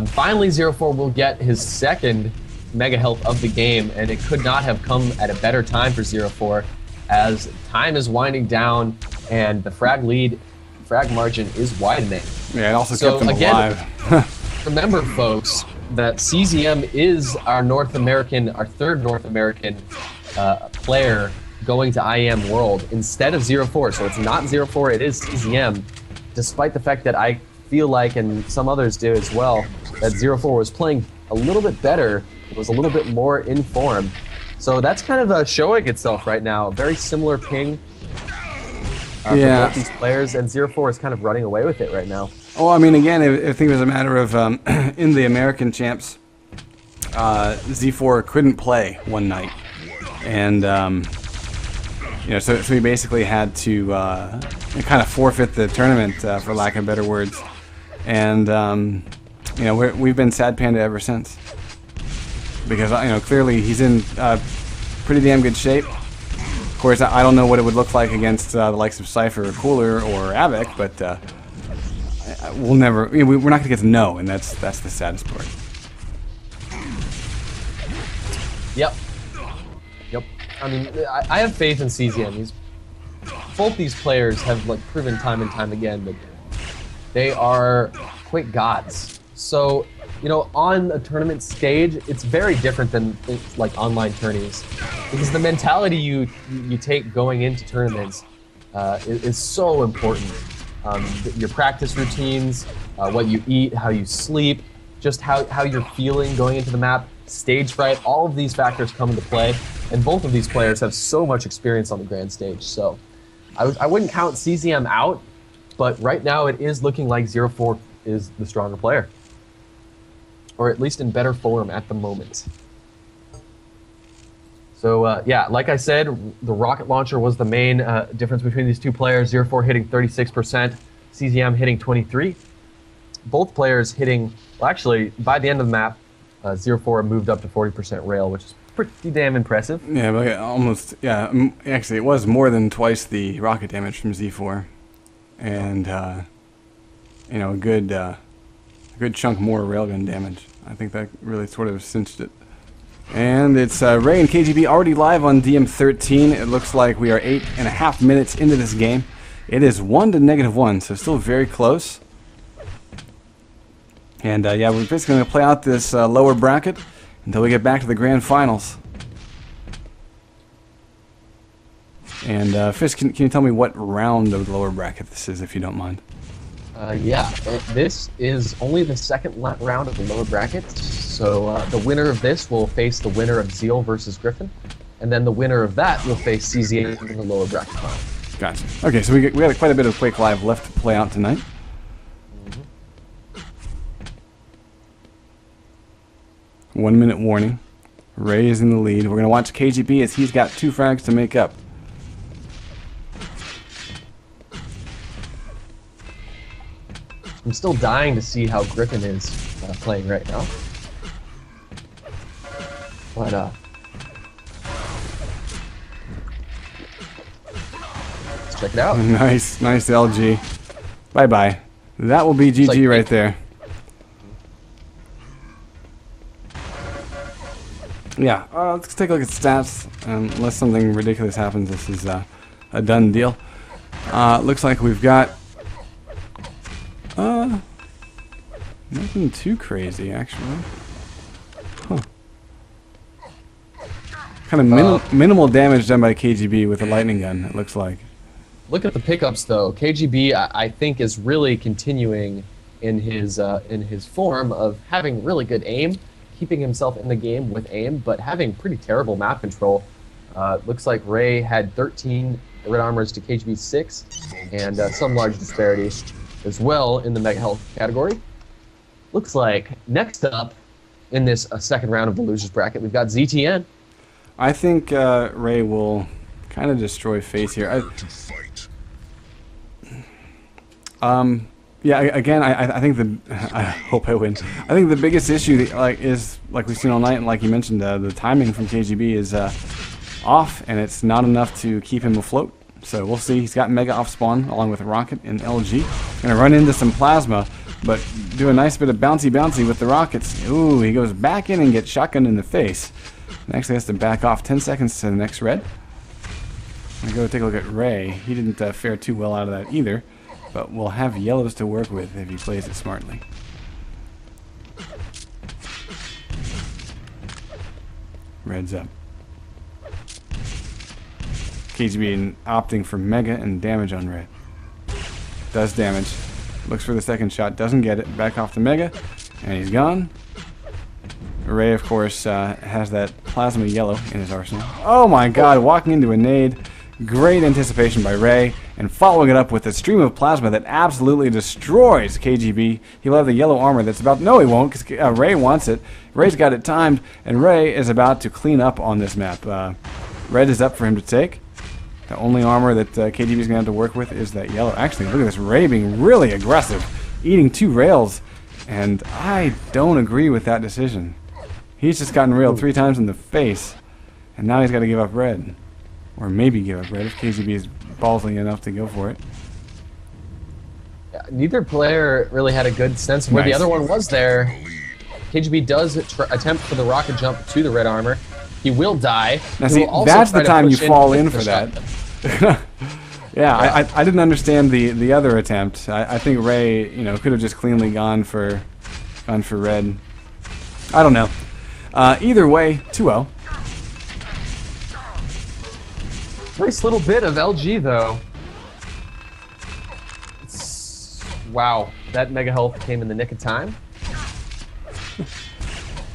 Finally, 04 will get his second mega health of the game, and it could not have come at a better time for 04, as time is winding down and the frag margin is widening. Yeah, it also kept him alive. Remember, folks, that CZM is our third North American player going to IEM World instead of 04. So it's not 04, it is CZM, despite the fact that I feel like, and some others do as well, that 04 was playing a little bit better, was a little bit more in form. So that's kind of showing itself right now. Very similar ping for Yeah. both these players, and 0-4 is kind of running away with it right now. Oh, I mean, again, I think it was a matter of in the American champs, Z4 couldn't play one night, and you know, so he basically had to kind of forfeit the tournament, for lack of better words, and you know, we've been Sad Panda ever since, because you know, clearly he's in pretty damn good shape. Of course, I don't know what it would look like against the likes of Cypher or Cooler or Avec, but we'll never. You know, we're not going to get to know, and that's the saddest part. Yep. Yep. I mean, I have faith in CZN. Both these players have like proven time and time again that they are quite gods. So, you know, on a tournament stage, it's very different than like online tourneys, because the mentality you take going into tournaments is so important. Your practice routines, what you eat, how you sleep, just how you're feeling going into the map, stage fright, all of these factors come into play, and both of these players have so much experience on the grand stage. So I wouldn't count CZM out, but right now it is looking like 0-4 is the stronger player, or at least in better form at the moment. So yeah, like I said, the rocket launcher was the main difference between these two players. 0-4 hitting 36%, CZM hitting 23%. Both players hitting, well, actually, by the end of the map, 0-4 moved up to 40% rail, which is pretty damn impressive. Yeah, but almost, yeah, actually it was more than twice the rocket damage from Z4. And, you know, a good chunk more railgun damage. I think that really sort of cinched it. And it's Ray and KGB already live on DM13. It looks like we are 8.5 minutes into this game. It is 1 to -1, so still very close. And yeah, we're basically going to play out this lower bracket until we get back to the grand finals. And Fish, can you tell me what round of the lower bracket this is, if you don't mind? Yeah, this is only the second round of the lower bracket. So the winner of this will face the winner of Zeal versus Griffin, and then the winner of that will face CZA in the lower bracket final. Gotcha. Okay, so we got quite a bit of Quake Live left to play out tonight. 1 minute warning. Ray is in the lead. We're going to watch KGB as he's got 2 frags to make up. I'm still dying to see how Griffin is playing right now. But, let's check it out. Nice LG. Bye-bye. That will be GG like, right there. Yeah, let's take a look at stats. Unless something ridiculous happens, this is a done deal. Looks like we've got nothing too crazy, actually. Huh. Kind of minimal damage done by KGB with a lightning gun, it looks like. Look at the pickups, though. KGB, I think, is really continuing in his form of having really good aim, keeping himself in the game with aim, but having pretty terrible map control. Looks like Ray had 13 red armors to KGB's 6, and some large disparity as well in the Mega Health category. Looks like next up in this second round of the losers bracket, we've got ZTN. I think Ray will kind of destroy Face here. Yeah, again, I think I hope I win. I think the biggest issue is, like we've seen all night, and like you mentioned, the timing from KGB is off, and it's not enough to keep him afloat. So we'll see. He's got Mega off spawn along with Rocket and LG. Gonna run into some Plasma, but do a nice bit of bouncy with the Rockets. Ooh, he goes back in and gets shotgunned in the face. And actually has to back off 10 seconds to the next red. I'm gonna go take a look at Ray. He didn't fare too well out of that either. But we'll have yellows to work with if he plays it smartly. Red's up. KGB opting for Mega and damage on red. Does damage. Looks for the second shot. Doesn't get it. Back off to Mega. And he's gone. Ray, of course, has that plasma yellow in his arsenal. Oh my god, walking into a nade. Great anticipation by Ray, and following it up with a stream of plasma that absolutely destroys KGB. He'll have the yellow armor that's about... No, he won't, because Ray wants it. Ray's got it timed, and Ray is about to clean up on this map. Red is up for him to take. The only armor that KGB is going to have to work with is that yellow. Actually, look at this Ray being really aggressive, eating 2 rails, and I don't agree with that decision. He's just gotten railed 3 times in the face, and now he's got to give up red. Or maybe give up red if KGB is ballsy enough to go for it. Yeah, neither player really had a good sense of where the other one was there. KGB does attempt for the rocket jump to the red armor. He will die. Now see, that's the time you fall in for that. Yeah, I didn't understand the other attempt. I think Ray, could have just cleanly gone for red. I don't know. Either way, 2-0. Nice little bit of LG though. Wow, that mega health came in the nick of time.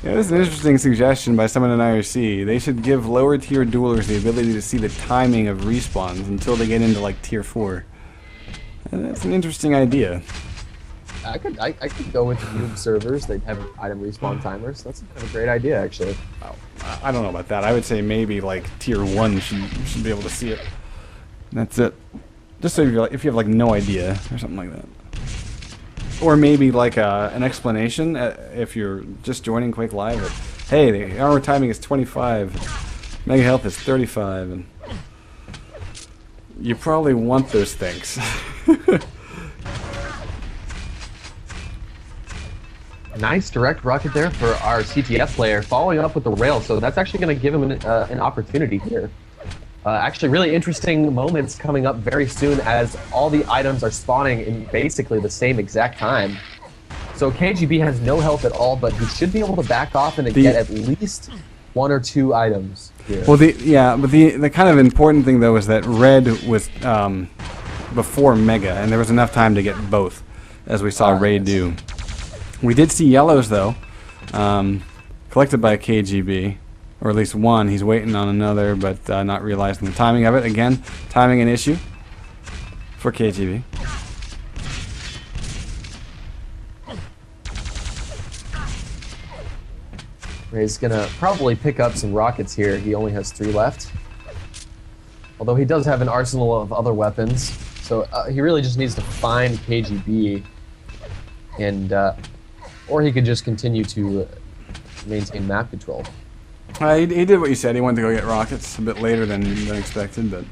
Yeah, this is an interesting suggestion by someone in IRC. They should give lower tier duelers the ability to see the timing of respawns until they get into like tier 4. And that's an interesting idea. I could go with noob servers. They'd have item respawn timers. That's kind of a great idea, actually. Oh, I don't know about that. I would say maybe like tier 1 should be able to see it. That's it. Just so if you have like no idea or something like that. Or maybe like an explanation if you're just joining Quake Live. Hey, the armor timing is 25, mega health is 35, and you probably want those things. Nice direct rocket there for our CTF player, following up with the rail, so that's actually going to give him an opportunity here. Actually, really interesting moments coming up very soon as all the items are spawning in basically the same exact time. So KGB has no health at all, but he should be able to back off and get at least 1 or 2 items here. Well, the kind of important thing though is that red was before mega, and there was enough time to get both, as we saw Ray do. We did see yellows though, collected by KGB. Or at least one. He's waiting on another, but not realizing the timing of it. Again, timing an issue for KGB. Ray's gonna probably pick up some rockets here. He only has 3 left. Although he does have an arsenal of other weapons. So he really just needs to find KGB. And, or he could just continue to maintain map control. He did what you said. He wanted to go get rockets a bit later than expected, but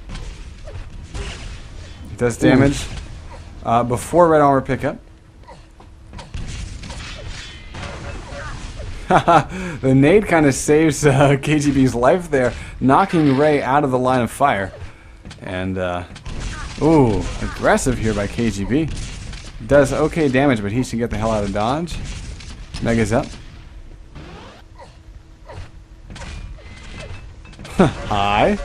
it does damage before red armor pickup. The nade kind of saves KGB's life there, knocking Ray out of the line of fire. And ooh, aggressive here by KGB. Does okay damage, but he should get the hell out of dodge. Mega's up. Hi.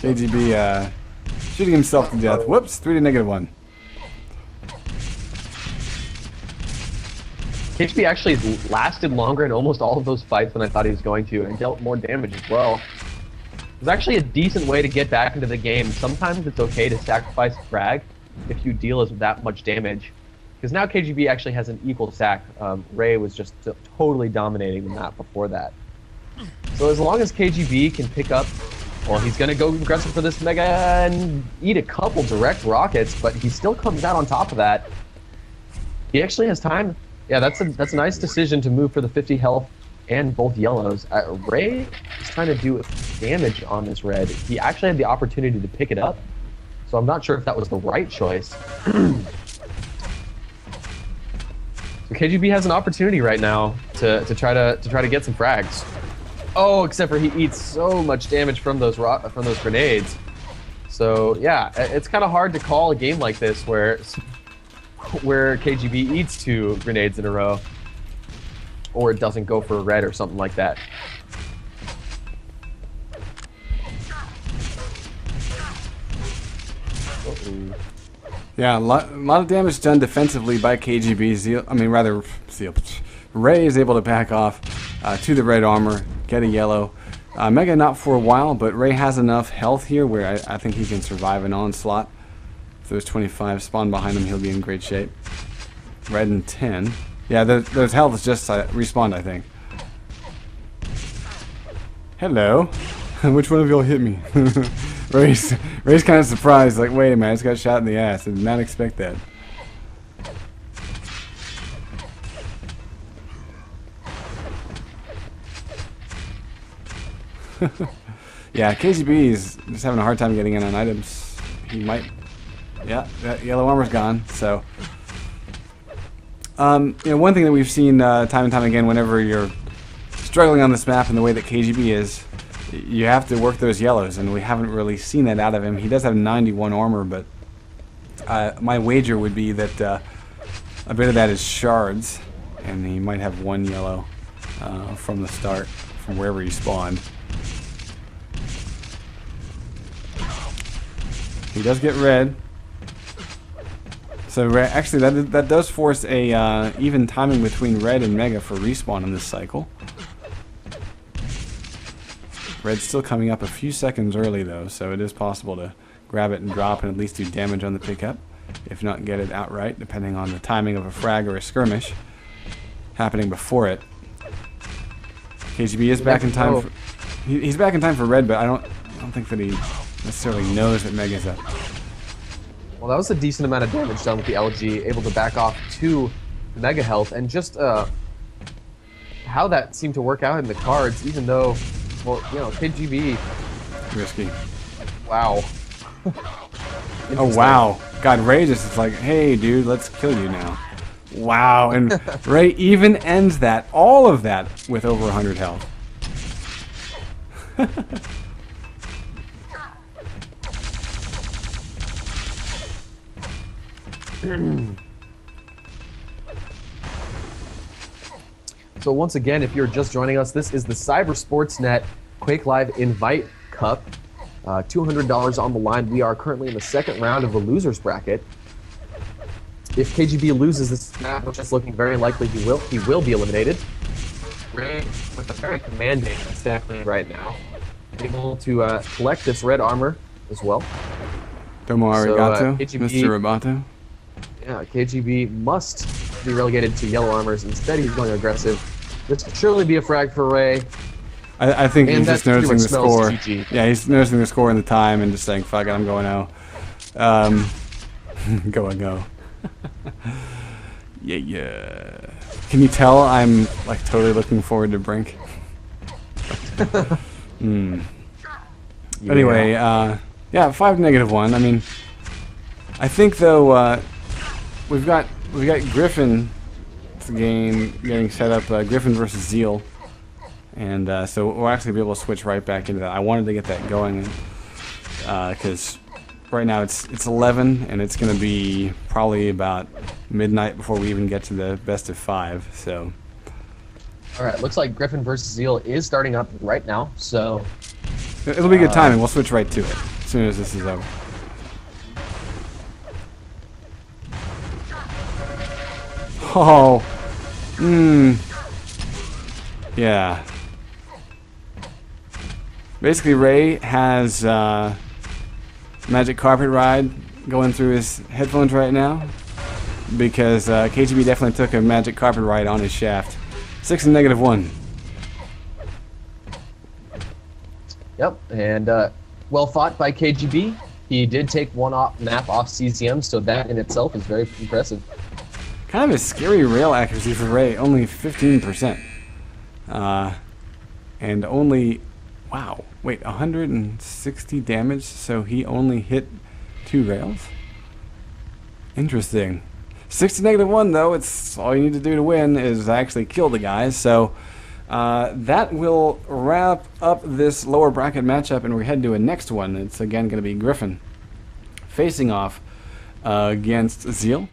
KGB shooting himself to death. Whoops, 3 to -1. KGB actually lasted longer in almost all of those fights than I thought he was going to, and dealt more damage as well. It was actually a decent way to get back into the game. Sometimes it's okay to sacrifice a frag if you deal us that much damage. Because now KGB actually has an equal stack. Ray was just totally dominating the map before that. So as long as KGB can pick up, well, he's going to go aggressive for this mega and eat a couple direct rockets, but he still comes out on top of that. He actually has time. Yeah, that's a nice decision to move for the 50 health and both yellows. Ray is trying to do damage on this red. He actually had the opportunity to pick it up, so I'm not sure if that was the right choice. So KGB has an opportunity right now to try to get some frags. Oh, except for he eats so much damage from those grenades. So yeah, it's kind of hard to call a game like this where KGB eats 2 grenades in a row, or it doesn't go for a red or something like that. Yeah, a lot of damage done defensively by KGB. Zeal. Ray is able to back off to the red armor, get a yellow. Mega not for a while, but Ray has enough health here where I think he can survive an onslaught. If those 25 spawn behind him, he'll be in great shape. Red and 10. Yeah, those healths just respawned, I think. Hello. Which one of y'all hit me? Ray's kind of surprised, like, wait a minute, I just got shot in the ass. I did not expect that. Yeah, KGB is just having a hard time getting in on items. He might... Yeah, that yellow armor's gone, so... you know, one thing that we've seen time and time again whenever you're struggling on this map in the way that KGB is, you have to work those yellows, and we haven't really seen that out of him. He does have 91 armor, but my wager would be that a bit of that is shards, and he might have one yellow from the start, from wherever he spawned. He does get red. So actually that does force a even timing between red and mega for respawn in this cycle. Red's still coming up a few seconds early though, so it is possible to grab it and drop and at least do damage on the pickup, if not get it outright, depending on the timing of a frag or a skirmish happening before it. KGB is back in time. He's back in time for red, but I don't think that he necessarily knows that mega's up. Well, that was a decent amount of damage done with the LG, able to back off to mega health, and just how that seemed to work out in the cards, even though, well, you know, KGB... Risky. Wow. Oh, wow. God, Ray just is like, hey, dude, let's kill you now. Wow, and Ray even ends that, all of that, with over 100 health. So once again, if you're just joining us, this is the Cyber Sportsnet Quake Live Invite Cup. $200 on the line. We are currently in the second round of the losers bracket. If KGB loses this map, which is looking very likely he will be eliminated. Ray, with a very commanding stack lead right now, able to collect this red armor as well. Domo arigato, KGB, Mr. Roboto. Yeah, KGB must be relegated to yellow armors. Instead, he's going aggressive. This could surely be a frag for Ray. I think And he's just that pretty noticing the much score. smells GG. Yeah, he's noticing the score and the time and just saying, fuck it, I'm going out. Go. Yeah. Can you tell I'm like totally looking forward to Brink? Yeah. Anyway, yeah, 5-1. I mean, I think though we've got Griffin game getting set up. Griffin versus Zeal, and so we'll actually be able to switch right back into that. I wanted to get that going because right now it's 11, and it's going to be probably about midnight before we even get to the best of 5. So. All right, looks like Griffin versus Zeal is starting up right now, so... It'll be good timing. We'll switch right to it as soon as this is over. Oh. Yeah. Basically, Ray has Magic Carpet Ride going through his headphones right now because KGB definitely took a Magic Carpet Ride on his shaft. 6 and -1. Yep, and well fought by KGB. He did take one map off CZM, so that in itself is very impressive. Kind of a scary rail accuracy for Ray, only 15%. And only, wow, wait, 160 damage, so he only hit 2 rails? Interesting. 6 to -1 though, it's all you need to do to win is actually kill the guys, so that will wrap up this lower bracket matchup, and we're heading to a next one. It's again going to be Griffin facing off against Zeal.